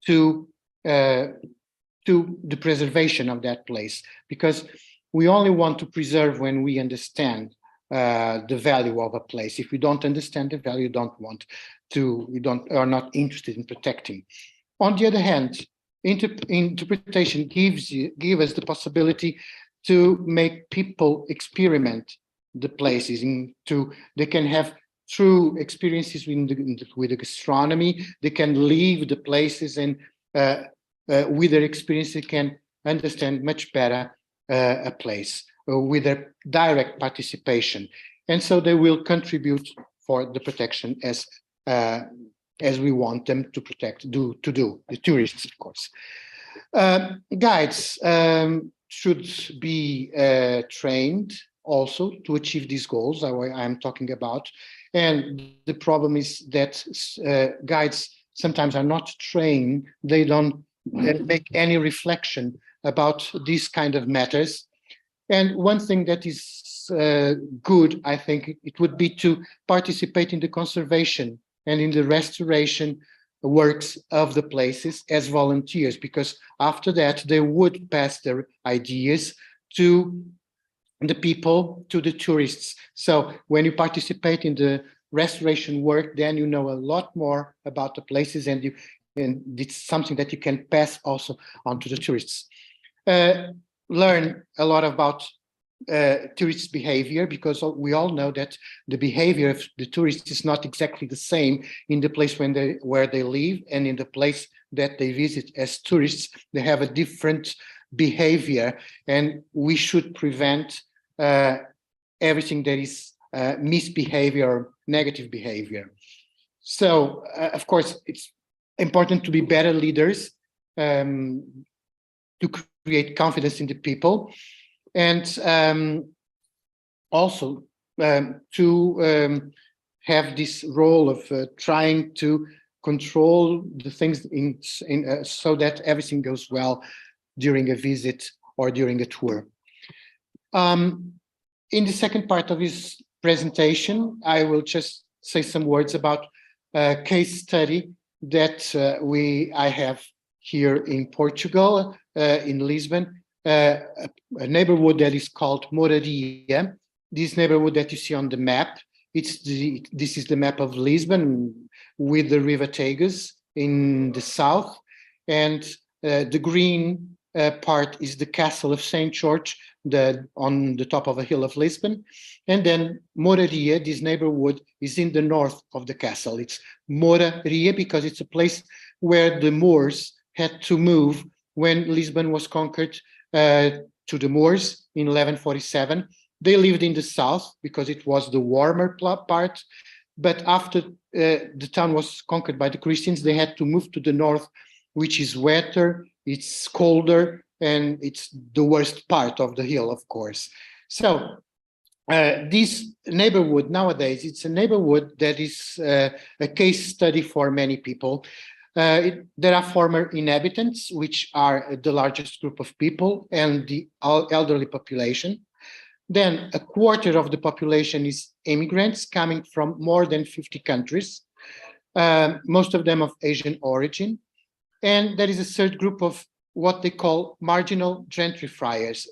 to the preservation of that place, because we only want to preserve when we understand the value of a place. If we don't understand the value, we are not interested in protecting. On the other hand, interpretation gives us the possibility to make people experiment the places. They can have true experiences with the gastronomy. They can leave the places, and with their experience, they can understand much better a place with their direct participation, and so they will contribute for the protection as we want them to do the tourists, of course. Guides should be trained also to achieve these goals I'm talking about, and the problem is that guides sometimes are not trained. They don't make any reflection about these kind of matters. And one thing that is good, I think, it would be to participate in the conservation and in the restoration works of the places as volunteers, because after that they would pass their ideas to the people, to the tourists. So when you participate in the restoration work, then you know a lot more about the places, and it's something that you can pass also on to the tourists. Learn a lot about tourists' behavior, because we all know that the behavior of the tourists is not exactly the same in the place where they live and in the place that they visit as tourists. They have a different behavior, and we should prevent everything that is misbehavior or negative behavior. So, of course, it's important to be better leaders, to create confidence in the people, and also to have this role of trying to control the things so that everything goes well during a visit or during a tour. In the second part of his presentation, I will just say some words about a case study that I have here in Portugal, in Lisbon, a neighborhood that is called Moradia. This neighborhood that you see on the map, this is the map of Lisbon with the River Tagus in the south, and the green part is the castle of St. George, on the top of a hill of Lisbon. And then Moradia, this neighborhood, is in the north of the castle. It's Moraria because it's a place where the Moors had to move when Lisbon was conquered to the Moors in 1147. They lived in the south because it was the warmer part, but after the town was conquered by the Christians, they had to move to the north, which is wetter, it's colder, and it's the worst part of the hill, of course. So this neighborhood nowadays, it's a neighborhood that is a case study for many people. There are former inhabitants, which are the largest group of people, and the elderly population. Then a quarter of the population is immigrants coming from more than 50 countries, most of them of Asian origin. And there is a third group of what they call marginal gentrifiers.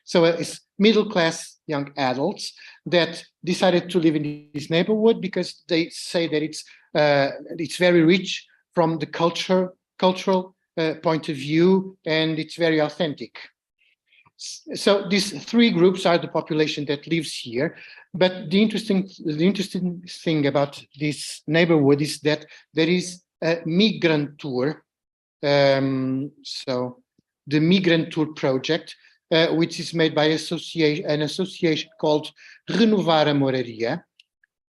So it's middle-class young adults that decided to live in this neighborhood because they say that it's very rich from the cultural point of view, and it's very authentic. So these three groups are the population that lives here. But the interesting thing about this neighborhood is that there is a migrant tour. So the migrant tour project, which is made by an association called Renovar a Moraria.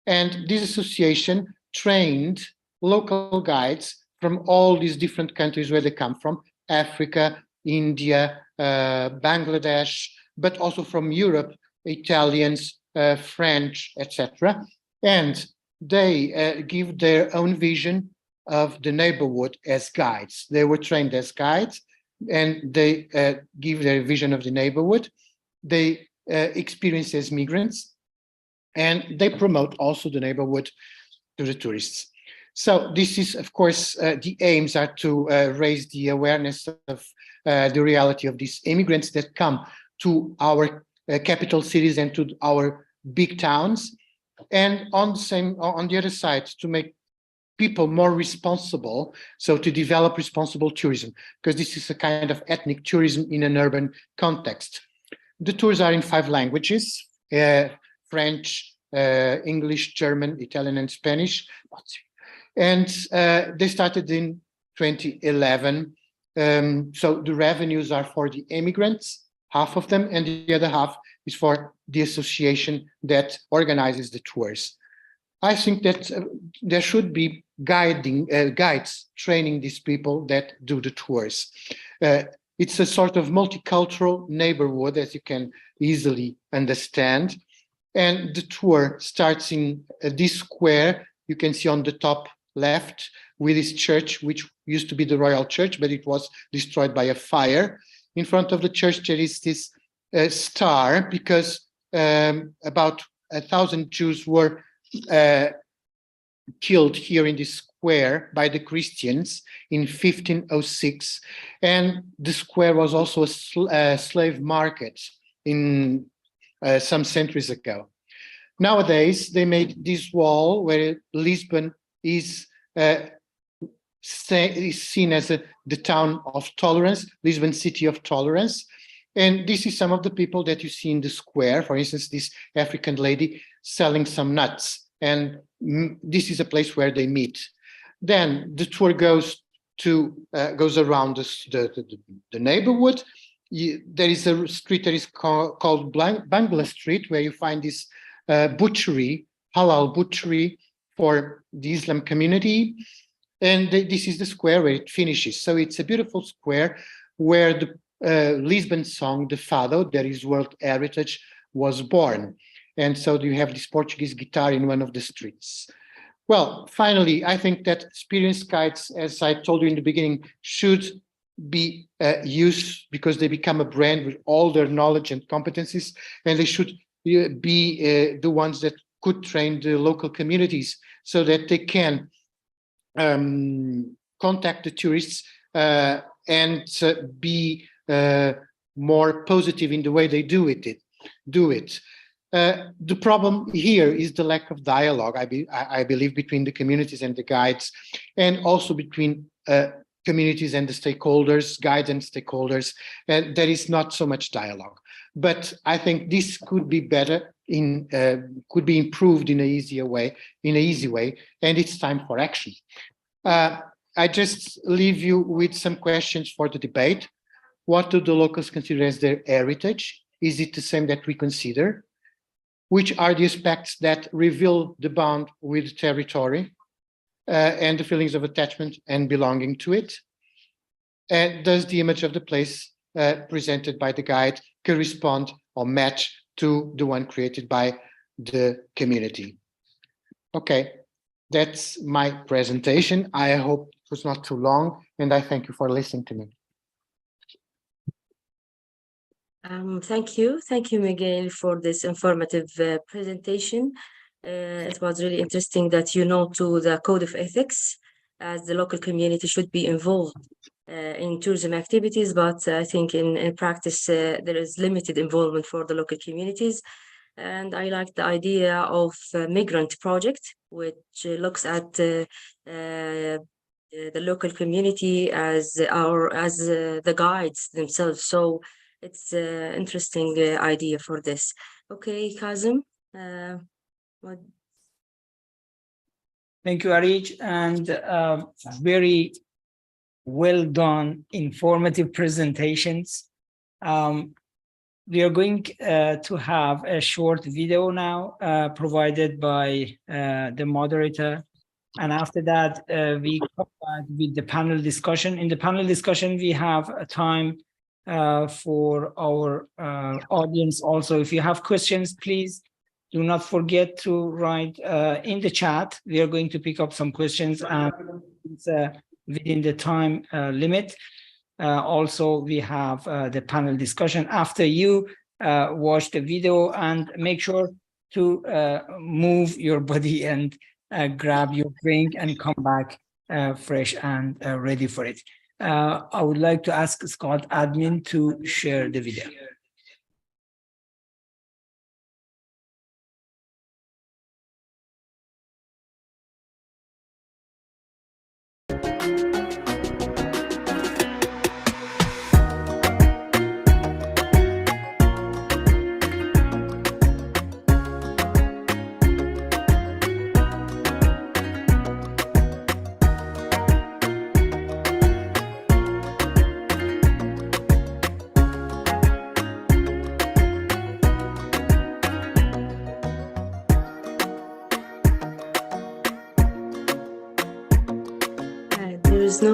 And this association trained local guides from all these different countries where they come from, Africa, India, Bangladesh, but also from Europe, Italians, French, etc. And they give their own vision of the neighborhood as guides. They were trained as guides, and they give their vision of the neighborhood. They experience as migrants, and they promote also the neighborhood to the tourists. So this is, of course, the aims are to raise the awareness of the reality of these immigrants that come to our capital cities and to our big towns, and on the other side, to make people more responsible, so to develop responsible tourism, because this is a kind of ethnic tourism in an urban context. The tours are in 5 languages, French, English, German, Italian, and Spanish. And they started in 2011. So the revenues are for the immigrants, half of them, and the other half is for the association that organizes the tours. I think that there should be guides training these people that do the tours. It's a sort of multicultural neighborhood, as you can easily understand. And the tour starts in this square you can see on the top left, with this church, which used to be the Royal Church, but it was destroyed by a fire. In front of the church, there is this star, because about 1,000 Jews were killed here in this square by the Christians in 1506. And the square was also a slave market in some centuries ago. Nowadays, they made this wall where Lisbon is seen as the town of tolerance, Lisbon city of tolerance. And this is some of the people that you see in the square. For instance, this African lady selling some nuts. And this is a place where they meet. Then the tour goes around the neighborhood. There is a street that is called Bangla Street, where you find this butchery, halal butchery for the Islam community. And this is the square where it finishes. So it's a beautiful square where the Lisbon song, the Fado, that is World Heritage, was born. And so you have this Portuguese guitar in one of the streets. Well, finally, I think that experienced guides, as I told you in the beginning, should be used, because they become a brand with all their knowledge and competencies, and they should be the ones that could train the local communities so that they can contact the tourists and be more positive in the way they do it. The problem here is the lack of dialogue, I believe, between the communities and the guides, and also between communities and the stakeholders, guides and stakeholders. And there is not so much dialogue. But I think this could be better, could be improved in an easy way, and it's time for action. I just leave you with some questions for the debate. What do the locals consider as their heritage? Is it the same that we consider? Which are the aspects that reveal the bond with the territory and the feelings of attachment and belonging to it? And does the image of the place presented by the guide correspond or match to the one created by the community? Okay, that's my presentation. I hope it was not too long, and I thank you for listening to me. Thank you, Miguel, for this informative presentation. It was really interesting that you know to the code of ethics, as the local community should be involved in tourism activities, but I think in practice there is limited involvement for the local communities. And I like the idea of migrant project, which looks at the local community as the guides themselves. So it's an interesting idea for this. Okay, Kazim. What? Thank you, Arij, and very well done, informative presentations. We are going to have a short video now provided by the moderator. And after that, we come back with the panel discussion. In the panel discussion, we have a time for our audience also. If you have questions, please do not forget to write in the chat. We are going to pick up some questions and within the time limit. Also, we have the panel discussion after you watch the video, and make sure to move your body and grab your drink and come back fresh and ready for it. I would like to ask SCoT admin to share the video. There is no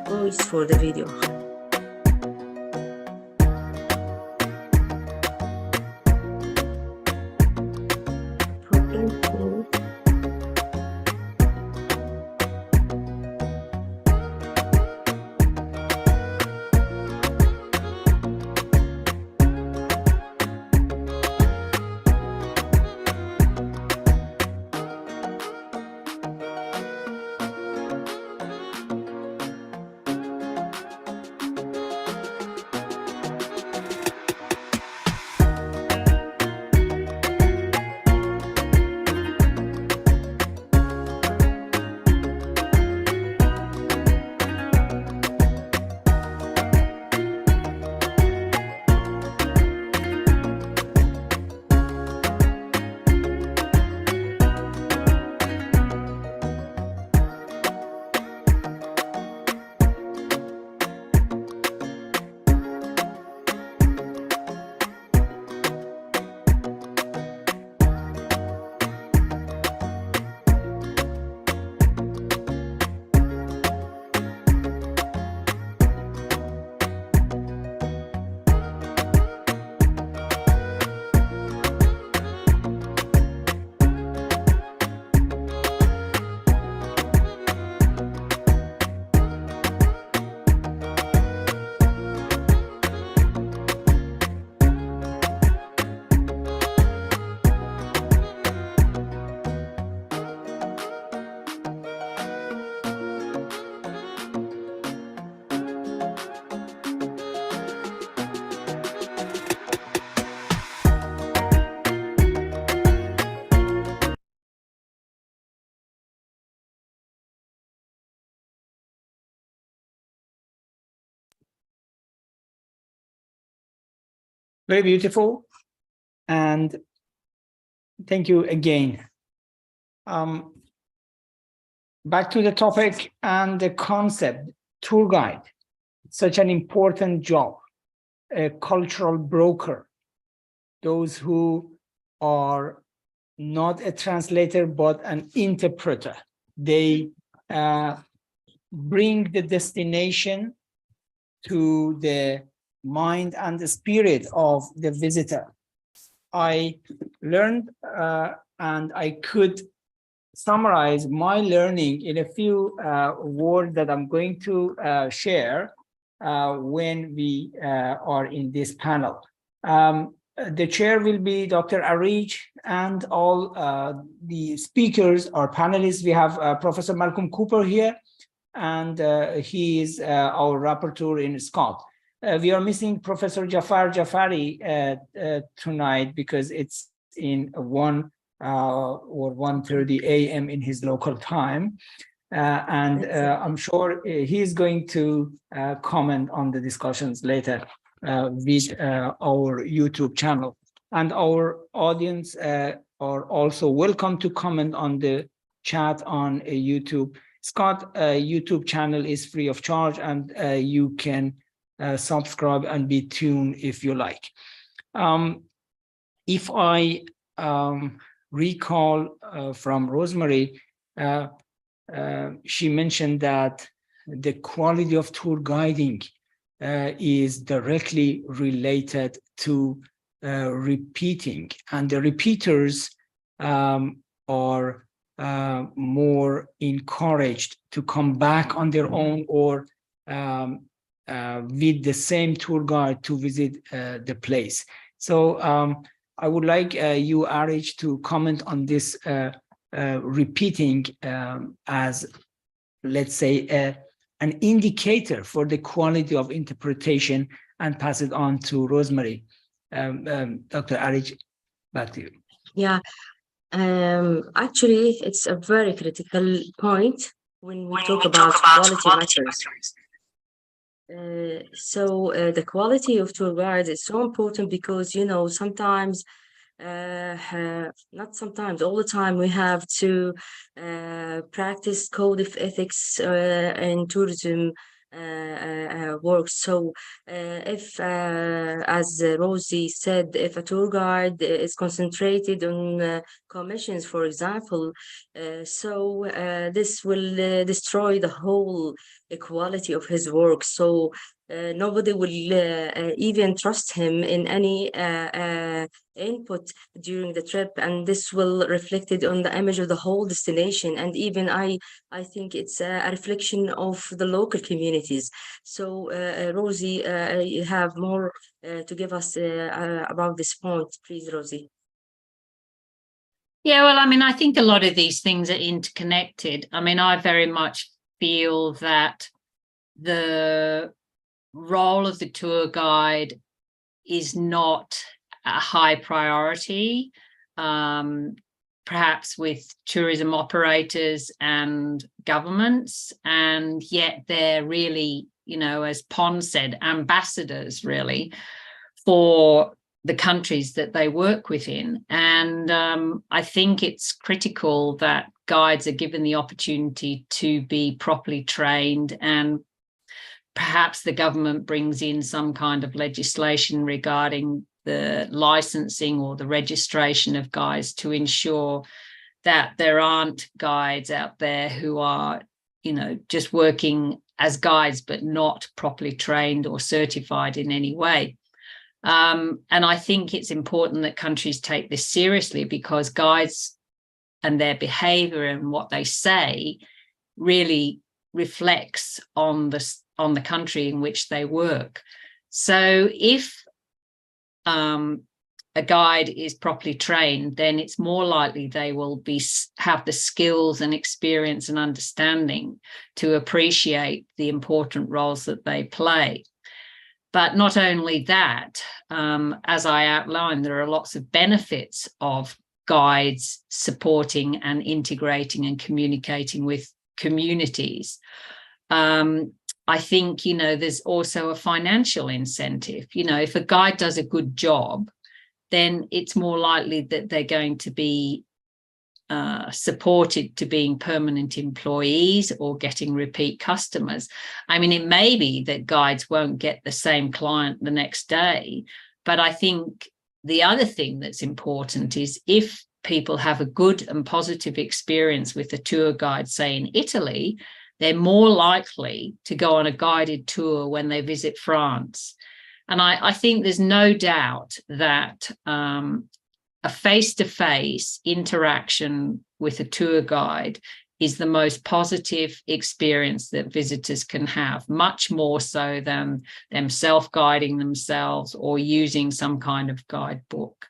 voice for the video. Problem? No. Very beautiful. And thank you again. Back to the topic and the concept, tour guide, such an important job, a cultural broker, those who are not a translator, but an interpreter. They bring the destination to the mind and the spirit of the visitor. I learned and I could summarize my learning in a few words that I'm going to share when we are in this panel. The chair will be Dr. Arij, and all the speakers or panelists. We have Professor Malcolm Cooper here, and he is our rapporteur in SCoT. We are missing Professor Jafar Jafari tonight because it's in 1 or 1:30 a.m. in his local time. I'm sure he's going to comment on the discussions later with our YouTube channel. And our audience are also welcome to comment on the chat on YouTube. SCoT YouTube channel is free of charge, and you can subscribe and be tuned if you like. If I recall from Rosemary, she mentioned that the quality of tour guiding is directly related to repeating, and the repeaters are more encouraged to come back on their own or with the same tour guide to visit the place. So I would like you, Arij, to comment on this repeating as, let's say, an indicator for the quality of interpretation, and pass it on to Rosemary. Dr. Arij, back to you. Yeah, actually, it's a very critical point when we talk about quality matters. The quality of tour guides is so important because, you know, sometimes, not sometimes, all the time, we have to practice code of ethics in tourism work. So if, as Rosie said, if a tour guide is concentrated on commissions, for example, this will destroy the whole quality of his work. So nobody will even trust him in any input during the trip, and this will reflected on the image of the whole destination. And even I think it's a reflection of the local communities. So Rosie, you have more to give us about this point, please, Rosie. Yeah, well, I mean, I think a lot of these things are interconnected. I mean, I very much feel that the role of the tour guide is not a high priority, perhaps with tourism operators and governments, and yet they're really, you know, as Pon said, ambassadors really for the countries that they work within. And I think it's critical that guides are given the opportunity to be properly trained, and perhaps the government brings in some kind of legislation regarding the licensing or the registration of guides to ensure that there aren't guides out there who are, you know, just working as guides but not properly trained or certified in any way. And I think it's important that countries take this seriously, because guides and their behavior and what they say really reflects on the country in which they work. So if a guide is properly trained, then it's more likely they will have the skills and experience and understanding to appreciate the important roles that they play. But not only that, as I outlined, there are lots of benefits of guides supporting and integrating and communicating with communities. I think, you know, there's also a financial incentive. You know, if a guide does a good job, then it's more likely that they're going to be supported to being permanent employees or getting repeat customers. I mean, it may be that guides won't get the same client the next day, but I think the other thing that's important is if people have a good and positive experience with a tour guide, say in Italy, they're more likely to go on a guided tour when they visit France. And I think there's no doubt that a face-to-face interaction with a tour guide is the most positive experience that visitors can have, much more so than them self-guiding themselves or using some kind of guidebook.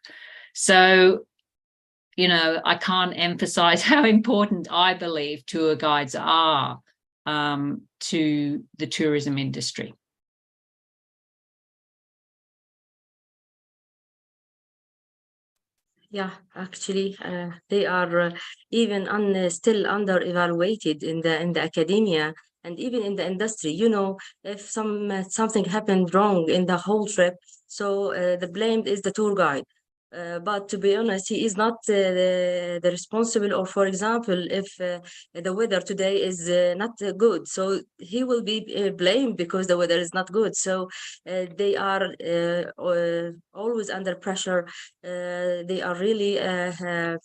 So, you know, I can't emphasize how important I believe tour guides are to the tourism industry? Yeah, actually, they are even still under evaluated in the academia and even in the industry. You know, if something happened wrong in the whole trip, so the blame is the tour guide. But to be honest, he is not the responsible. Or for example, if the weather today is not good, so he will be blamed because the weather is not good. So they are always under pressure. They are really,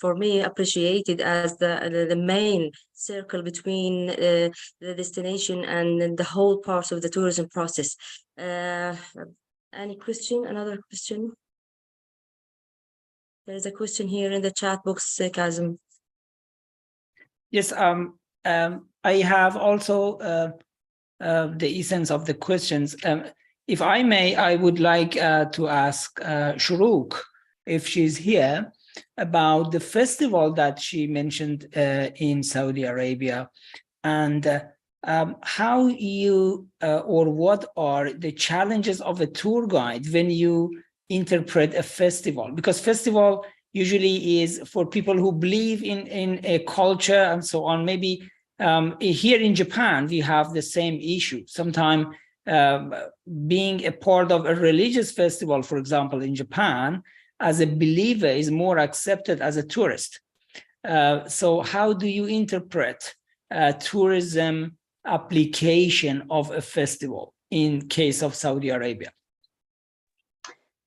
for me, appreciated as the main circle between the destination and the whole part of the tourism process. Any question? Another question? There's a question here in the chat box, Kazim. Yes, I have also the essence of the questions. If I may, I would like to ask Shuruk, if she's here, about the festival that she mentioned in Saudi Arabia, and how you or what are the challenges of a tour guide when you interpret a festival, because festival usually is for people who believe in a culture and so on. Maybe here in Japan, we have the same issue. Sometimes being a part of a religious festival, for example, in Japan, as a believer is more accepted as a tourist. So how do you interpret tourism application of a festival in case of Saudi Arabia?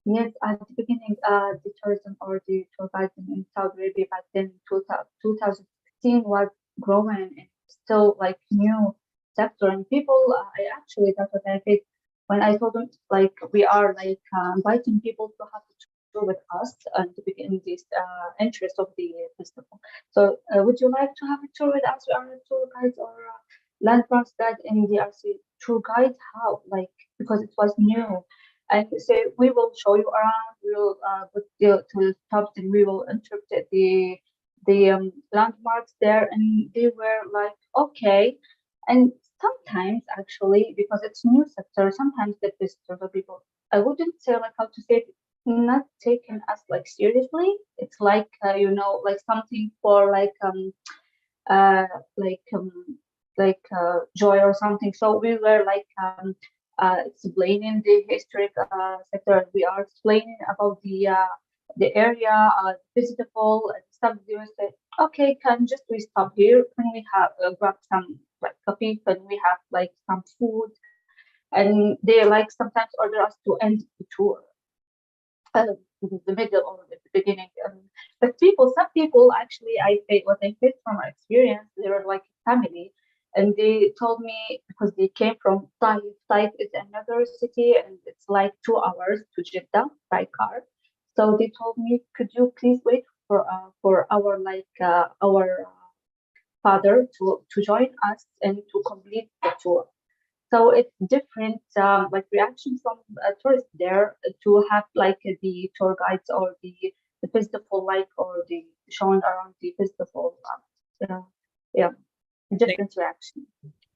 Yes, at the beginning, the tourism or the tour guiding in Saudi Arabia back then, 2016 was growing and still like new sector. And people, that's what I think when I told them, like, we are like inviting people to have a tour with us and to begin this interest of the festival. So would you like to have a tour with us? We are a tour guide or landmarks guide in the RC tour guide? How? Like, because it was new. And say we will show you around. We will go to the top, and we will interpret the landmarks there. And they were like, okay. And sometimes actually, because it's new sector, sometimes the visitors or people, I wouldn't say like how to say it, not taking us like seriously. It's like like something for joy or something. So we were like explaining the historic sector. We are explaining about the area, visitable stuff. They will say, okay, can just we stop here? Can we have grab some like coffee? Can we have like some food? And they like sometimes order us to end the tour, the middle or the beginning. But some people actually, I faced from my experience, they were like family. And they told me, because they came from Taif. Taif is another city, and it's like 2 hours to Jeddah by car. So they told me, could you please wait for our father to join us and to complete the tour. So it's different like reaction from tourists there to have like the tour guides or the festival or the showing around the festival. Different reaction.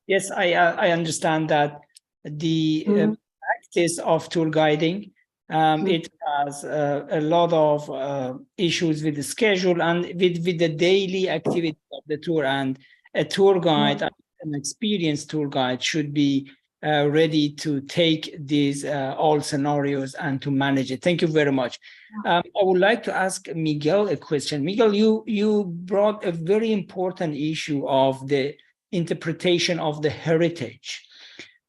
Yes, I understand that the practice of tour guiding, it has a lot of issues with the schedule and with the daily activity of the tour, and a tour guide, an experienced tour guide, should be ready to take these all scenarios and to manage it. Thank you very much. I would like to ask Miguel a question. Miguel, you brought a very important issue of the interpretation of the heritage,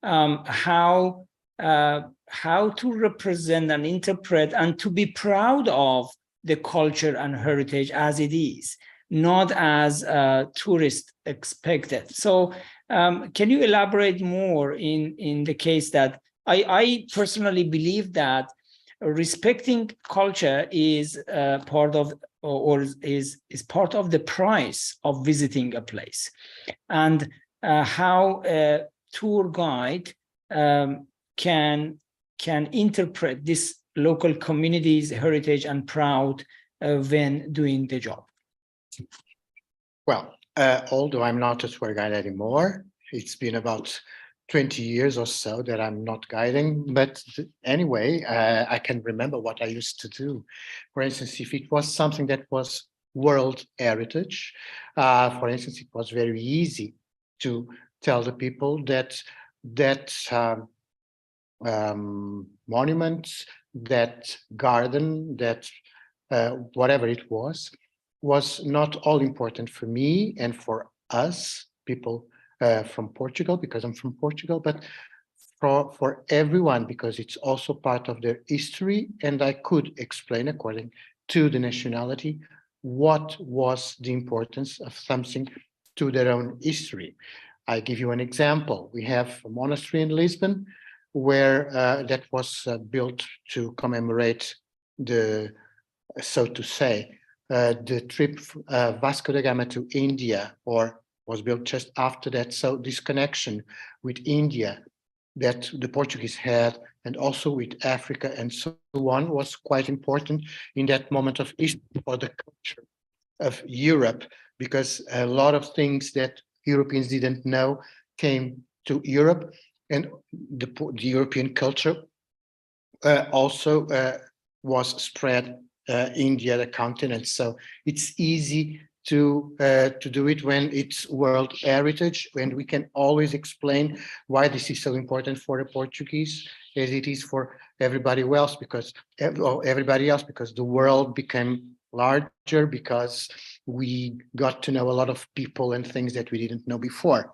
how to represent and interpret and to be proud of the culture and heritage as it is, not as tourists expected. So can you elaborate more in the case that I personally believe that respecting culture is part of is part of the price of visiting a place, and how a tour guide can interpret this local community's heritage and proud when doing the job. Well, although I'm not a tour guide anymore, it's been about 20 years or so that I'm not guiding, but anyway, I can remember what I used to do. For instance, if it was something that was world heritage, for instance, it was very easy to tell the people that monument, that garden, that whatever it was not all important for me and for us, people from Portugal, because I'm from Portugal, but for everyone, because it's also part of their history, and I could explain according to the nationality what was the importance of something to their own history. I give you an example. We have a monastery in Lisbon where that was built to commemorate the, so to say, the trip Vasco da Gama to India, or was built just after that. So this connection with India that the Portuguese had, and also with Africa and so on, was quite important in that moment of history for the culture of Europe, because a lot of things that Europeans didn't know came to Europe, and the European culture also was spread in the other continents. So it's easy to do it when it's world heritage, and we can always explain why this is so important for the Portuguese as it is for everybody else, because the world became larger, because we got to know a lot of people and things that we didn't know before.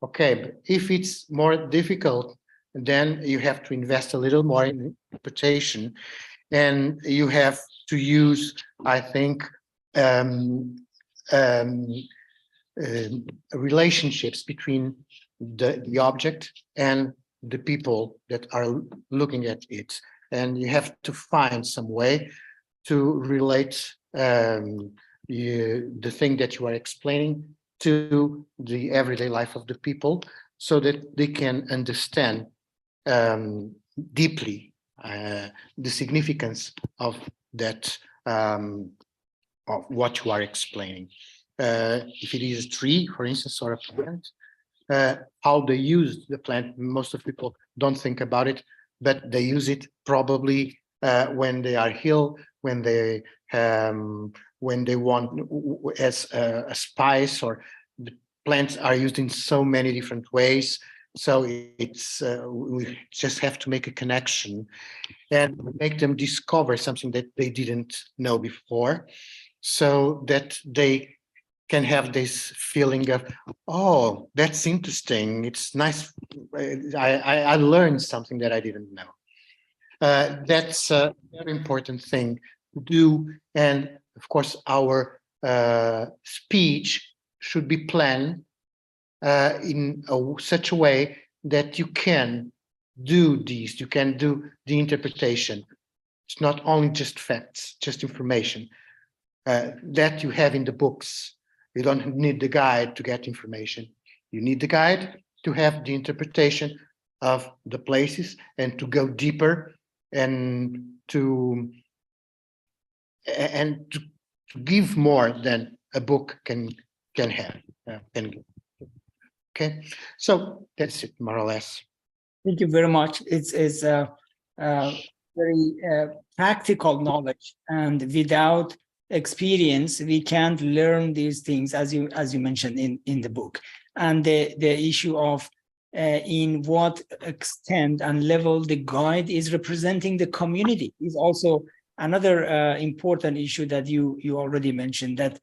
Okay, but if it's more difficult, then you have to invest a little more in interpretation, and you have to use, I think, relationships between the object and the people that are looking at it. And you have to find some way to relate the thing that you are explaining to the everyday life of the people, so that they can understand deeply the significance of that, of what you are explaining. If it is a tree, for instance, or a plant, how they use the plant, most of people don't think about it, but they use it probably when they are ill, when they want as a spice, or the plants are used in so many different ways. So it's we just have to make a connection and make them discover something that they didn't know before, so that they can have this feeling of, oh, that's interesting. It's nice. I learned something that I didn't know. That's a very important thing to do. And of course, our speech should be planned in such a way that you can do these, you can do the interpretation. It's not only just facts, just information that you have in the books. You don't need the guide to get information. You need the guide to have the interpretation of the places and to go deeper and to give more than a book can have. Okay, so that's it, more or less. Thank you very much. It's a very practical knowledge, and without experience, we can't learn these things, as you mentioned in the book. And the issue of in what extent and level the guide is representing the community is also another important issue that you already mentioned, that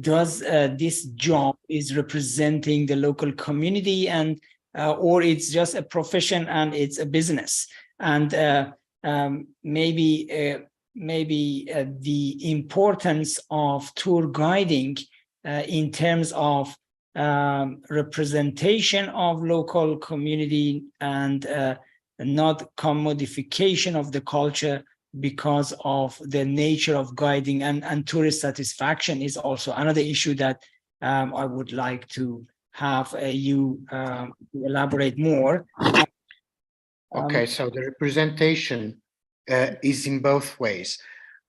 does this job is representing the local community, and or it's just a profession and it's a business. And maybe the importance of tour guiding in terms of representation of local community and not commodification of the culture because of the nature of guiding, and tourist satisfaction is also another issue that I would like to have you elaborate more. Okay, so the representation is in both ways.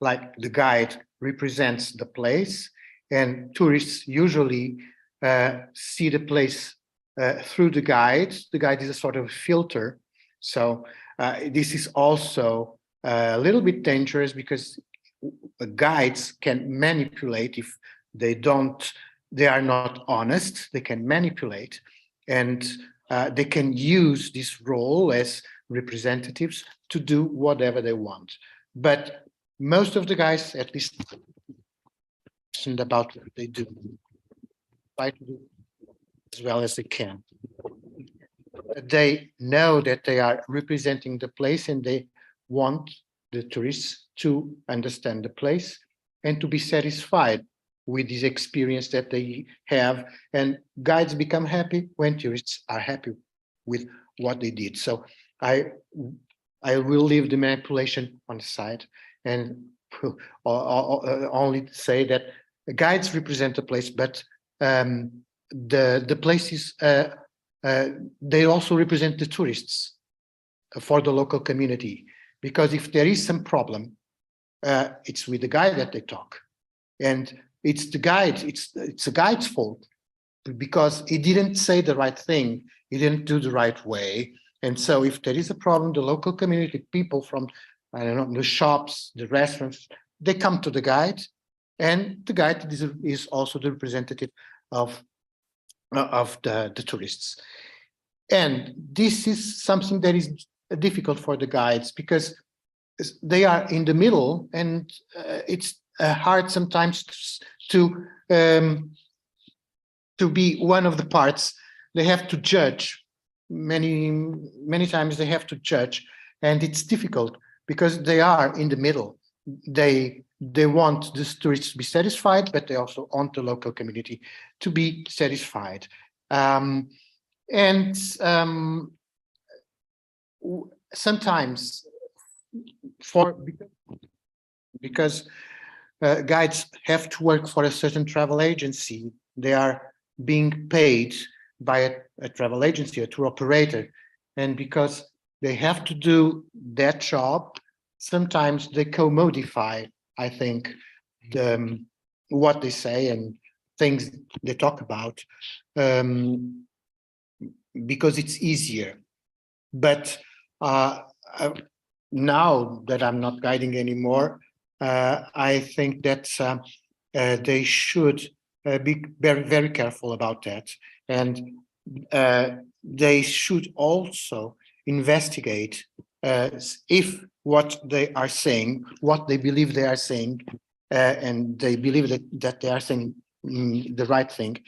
Like the guide represents the place, and tourists usually see the place through the guide. The guide is a sort of filter. So this is also a little bit dangerous because guides can manipulate if they are not honest. They can manipulate, and they can use this role as representatives to do whatever they want. But most of the guys, at least, about what they do, try to do as well as they can. They know that they are representing the place, and they want the tourists to understand the place and to be satisfied with this experience that they have. And guides become happy when tourists are happy with what they did. So I will leave the manipulation on the side and only say that guides represent the place, but the places, they also represent the tourists for the local community. Because if there is some problem, it's with the guide that they talk. And it's the guide, it's the guide's fault, because he didn't say the right thing, he didn't do the right way. And so if there is a problem, the local community, people from, I don't know, the shops, the restaurants, they come to the guide, and the guide is also the representative of the tourists. And this is something that is difficult for the guides because they are in the middle, and it's hard sometimes to be one of the parts. They have to judge. Many times they have to judge, and it's difficult because they are in the middle. They want the tourists to be satisfied, but they also want the local community to be satisfied. Sometimes because guides have to work for a certain travel agency, they are being paid by a travel agency, a tour operator, and because they have to do that job, sometimes they co-modify, I think, what they say and things they talk about, because it's easier. But now that I'm not guiding anymore, I think that they should be very, very careful about that. And they should also investigate if what they are saying, what they believe they are saying, and they believe that they are saying the right thing,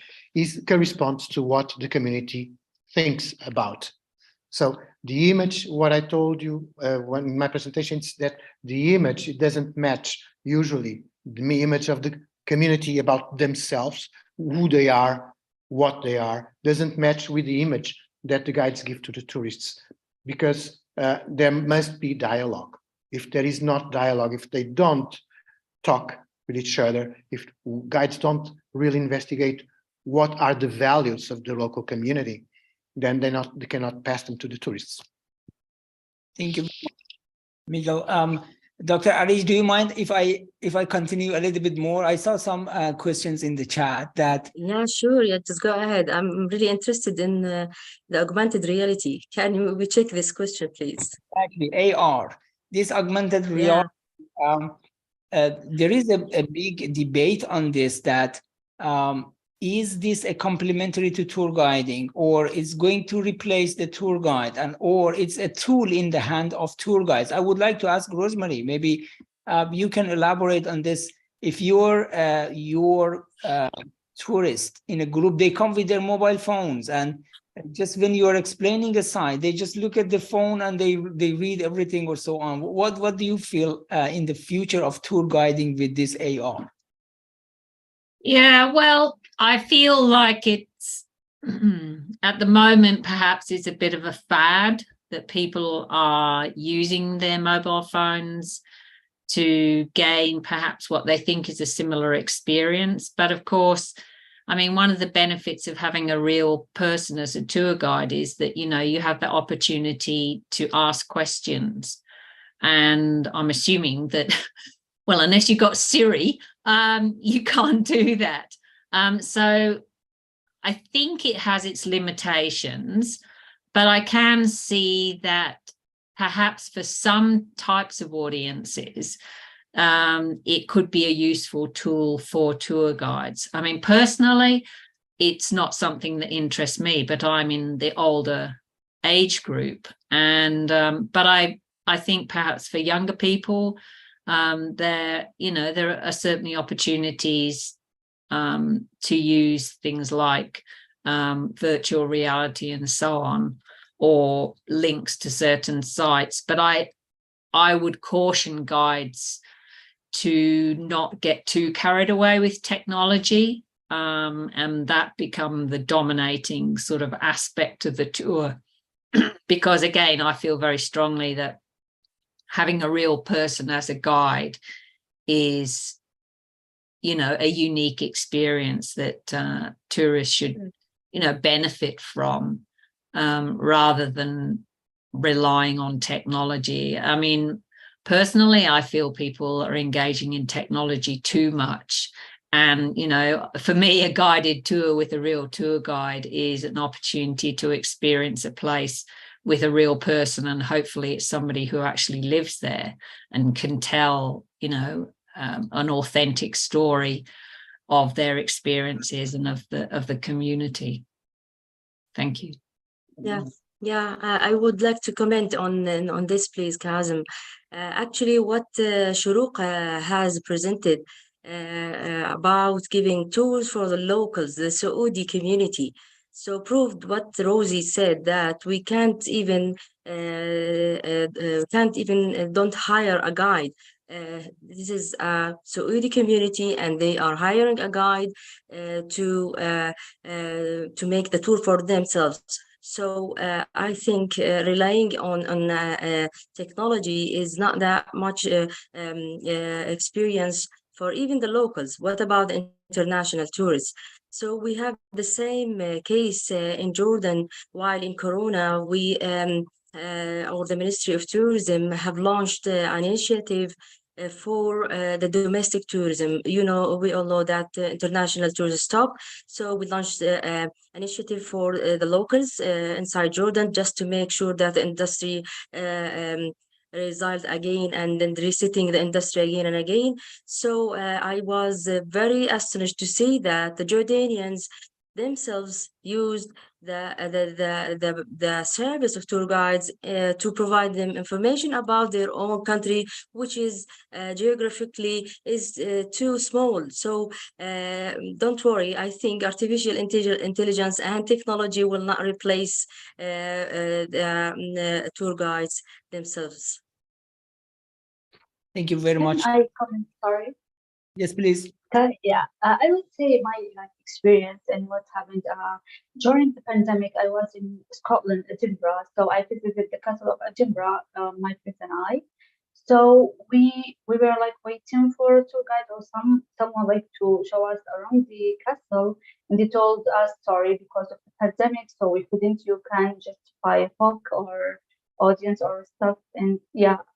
corresponds to what the community thinks about. So the image, what I told you in my presentation, is that the image, it doesn't match usually the image of the community about themselves, who they are, what they are, doesn't match with the image that the guides give to the tourists, because there must be dialogue. If there is not dialogue, if they don't talk with each other, if guides don't really investigate what are the values of the local community, then they cannot pass them to the tourists. Thank you, Miguel. Dr. Arish, do you mind if I continue a little bit more? I saw some questions in the chat that. Yeah, sure. Yeah, just go ahead. I'm really interested in the augmented reality. Can we check this question, please? Exactly, AR. This augmented reality. There is a big debate on this, that is this a complementary to tour guiding, or is going to replace the tour guide, or it's a tool in the hand of tour guides? I would like to ask Rosemary, maybe you can elaborate on this. If you're tourist in a group, they come with their mobile phones, and just when you're explaining a site, they just look at the phone and they read everything or so on. What do you feel in the future of tour guiding with this AR? Yeah, well, I feel like it's at the moment perhaps it's a bit of a fad that people are using their mobile phones to gain perhaps what they think is a similar experience. But of course, I mean, one of the benefits of having a real person as a tour guide is that, you know, you have the opportunity to ask questions. And I'm assuming that, well, unless you've got Siri, you can't do that. So I think it has its limitations, but I can see that perhaps for some types of audiences, it could be a useful tool for tour guides. I mean, personally, it's not something that interests me, but I'm in the older age group. And but I think perhaps for younger people, there are certainly opportunities to use things like virtual reality and so on, or links to certain sites. But I would caution guides to not get too carried away with technology, and that become the dominating sort of aspect of the tour. Because again, I feel very strongly that having a real person as a guide is, a unique experience that tourists should, benefit from, rather than relying on technology. I mean, personally, I feel people are engaging in technology too much. And, for me, a guided tour with a real tour guide is an opportunity to experience a place with a real person. And hopefully it's somebody who actually lives there and can tell, an authentic story of their experiences and of the community. Thank you. Yeah, I would like to comment on this, please, Kazim. Actually, what Shuruq has presented about giving tools for the locals, the Saudi community, so proved what Rosie said, that we can't even don't hire a guide. This is a Saudi community, and they are hiring a guide to make the tour for themselves. So I think relying on technology is not that much experience for even the locals. What about international tourists? So we have the same case in Jordan. While in Corona, we or the Ministry of Tourism have launched an initiative for the domestic tourism. We all know that international tourism stopped. So we launched an initiative for the locals inside Jordan, just to make sure that the industry results again, and then resetting the industry again and again. So I was very astonished to see that the Jordanians themselves used the service of tour guides to provide them information about their own country, which is geographically is too small. So don't worry, I think artificial intelligence and technology will not replace the tour guides themselves. Thank you very much. Can I comment? Sorry. Yes, please. I would say my experience and what happened during the pandemic. I was in Scotland, Edinburgh, so I visited the castle of Edinburgh, my friends and I. So we were waiting for a tour guide or someone to show us around the castle, and they told us, sorry, because of the pandemic, so we couldn't. You can just buy a book or audience or stuff, and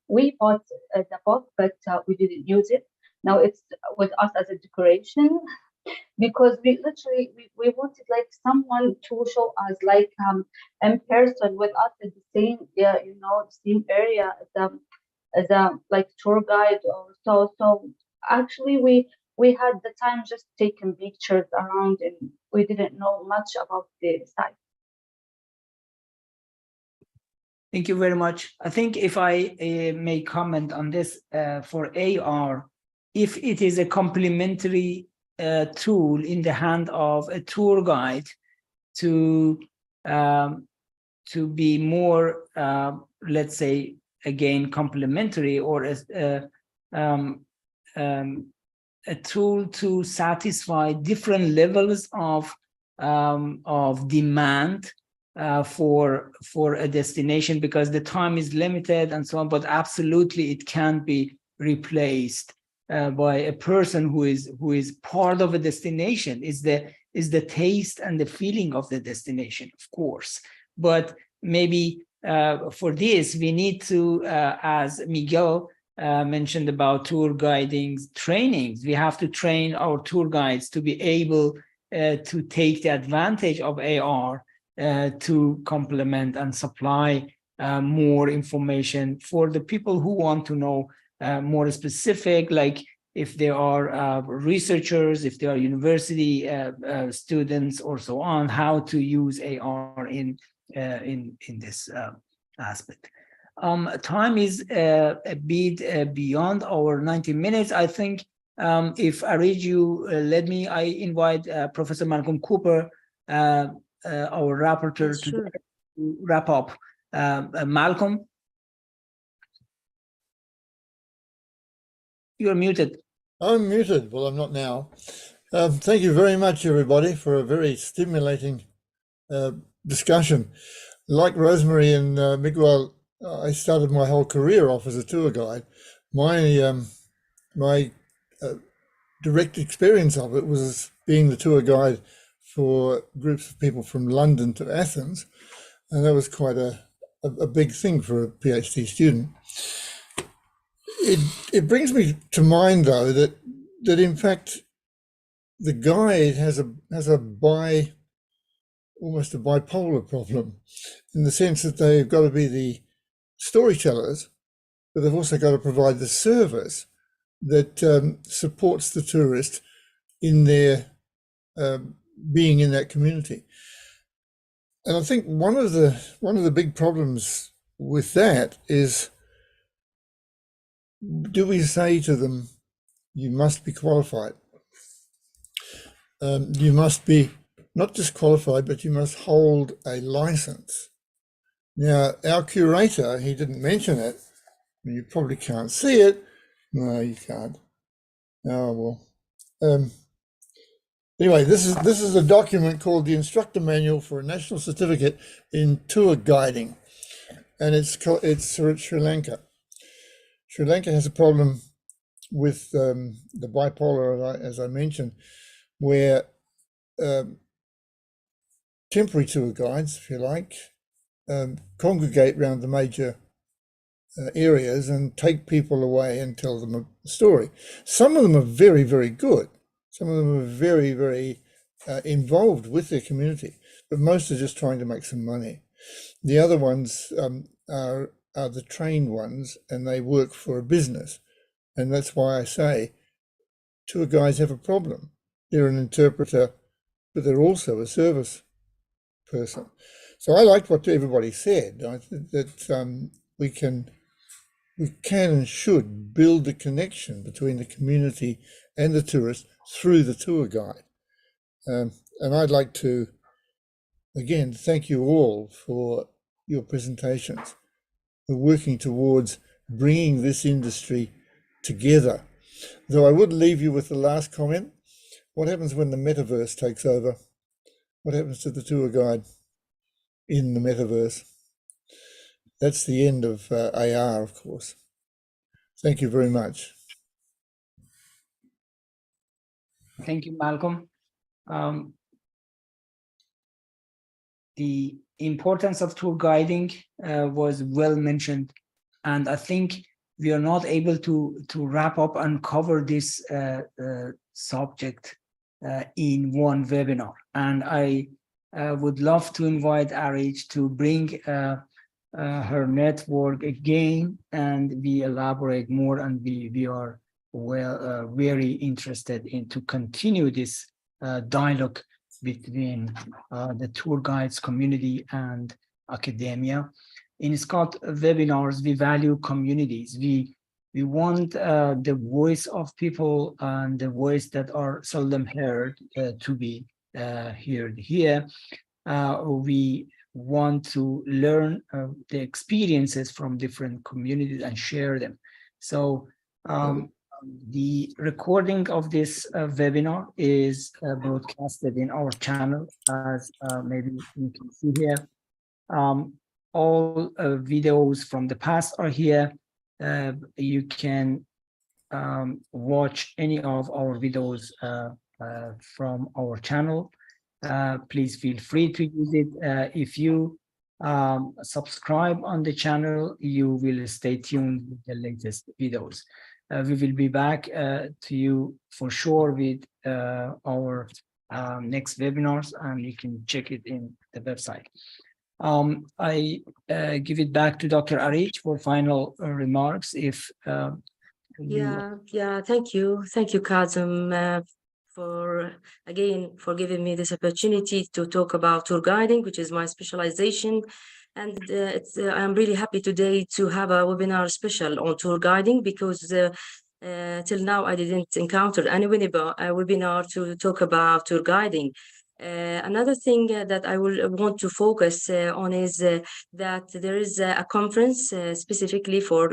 we bought the book, but we didn't use it. Now it's with us as a decoration, because we literally we wanted someone to show us in person with us in the same the same area as a tour guide or so. So actually we had the time just taking pictures around, and we didn't know much about the site. Thank you very much. I think if I may comment on this, for AR, if it is a complementary tool in the hand of a tour guide to be more, let's say, again, complementary, or a tool to satisfy different levels of demand for a destination, because the time is limited and so on, but absolutely it can be replaced by a person who is part of a destination, is the taste and the feeling of the destination, of course. But maybe for this we need to, as Miguel mentioned about tour guiding trainings, we have to train our tour guides to be able to take the advantage of AR to complement and supply more information for the people who want to know more specific, like if they are researchers, if they are university students, or so on, how to use AR in this aspect. Time is a bit beyond our 90 minutes. I think if Arij, you let me, I invite Professor Malcolm Cooper, our rapporteur, Yes, sure. to wrap up. Malcolm, you're muted. I'm muted. Well, I'm not now. Thank you very much, everybody, for a very stimulating discussion. Like Rosemary and Miguel, I started my whole career off as a tour guide. My direct experience of it was being the tour guide for groups of people from London to Athens, and that was quite a big thing for a PhD student. It brings me to mind, though, that in fact the guide has almost a bipolar problem, in the sense that they've got to be the storytellers, but they've also got to provide the service that supports the tourist in their being in that community. And I think one of the big problems with that is, do we say to them, you must be qualified? You must be not just qualified, but you must hold a license. Now, our curator, he didn't mention it. You probably can't see it. No, you can't. Oh, well. Anyway, this is a document called the Instructor Manual for a National Certificate in Tour Guiding, and it's Sri Lanka. Sri Lanka has a problem with the bipolar, as I mentioned, where temporary tour guides, if you like, congregate around the major areas and take people away and tell them a story. Some of them are very, very good. Some of them are very, very involved with their community, but most are just trying to make some money. The other ones are the trained ones, and they work for a business. And that's why I say tour guides have a problem. They're an interpreter, but they're also a service person. So I liked what everybody said. I think that we can and should build a connection between the community and the tourist through the tour guide. And I'd like to, again, thank you all for your presentations. We're working towards bringing this industry together. Though I would leave you with the last comment. What happens when the metaverse takes over? What happens to the tour guide in the metaverse? That's the end of AR, of course. Thank you very much. Thank you, Malcolm. The importance of tour guiding was well mentioned, and I think we are not able to wrap up and cover this subject in one webinar. And I would love to invite Arij to bring her network again, and we elaborate more, and we are very interested in to continue this dialogue between the tour guides community and academia. In SCoT webinars, we value communities. We want the voice of people and the voice that are seldom heard to be heard here. We want to learn the experiences from different communities and share them. So the recording of this webinar is broadcasted in our channel, as maybe you can see here. All videos from the past are here. You can watch any of our videos from our channel. Please feel free to use it. If you subscribe on the channel, you will stay tuned with the latest videos. We will be back to you for sure with our next webinars, and you can check it in the website. I give it back to Dr. Arij for final remarks. If Thank you, Kazim, for giving me this opportunity to talk about tour guiding, which is my specialization. And I'm really happy today to have a webinar special on tour guiding, because till now I didn't encounter any webinar to talk about tour guiding. Another thing that I will want to focus on is that there is a conference specifically for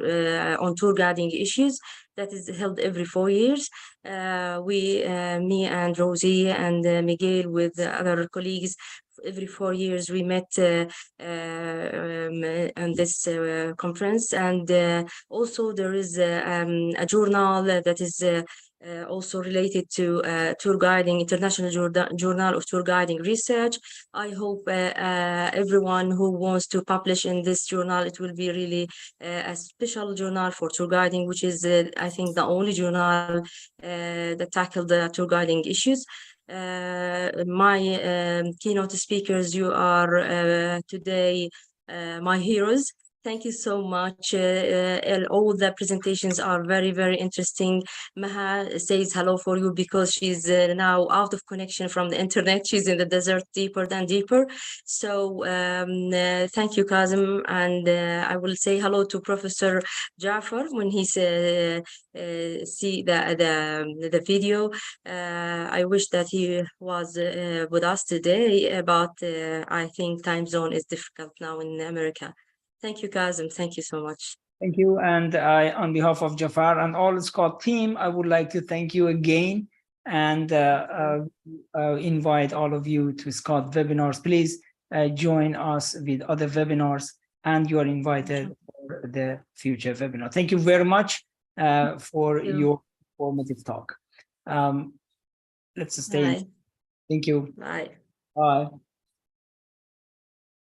on tour guiding issues that is held every 4 years. Me and Rosie and Miguel with other colleagues, every 4 years we met on this conference. And also there is a journal that is also related to tour guiding, International Journal of Tour Guiding Research. I hope everyone who wants to publish in this journal, it will be really a special journal for tour guiding, which is I think the only journal that tackled the tour guiding issues. My keynote speakers, you are today my heroes. Thank you so much. All the presentations are very, very interesting. Maha says hello for you because she's now out of connection from the internet. She's in the desert deeper than deeper. So thank you, Kazim. And I will say hello to Professor Jafar when he see the video. I wish that he was with us today, but I think time zone is difficult now in America. Thank you, Kazim. Thank you so much. Thank you. And I, on behalf of Jafar and all the SCoT team, I would like to thank you again and invite all of you to SCoT webinars. Please join us with other webinars, and you are invited for the future webinar. Thank you very much for your informative talk. Let's stay. Bye. Thank you. Bye. Bye.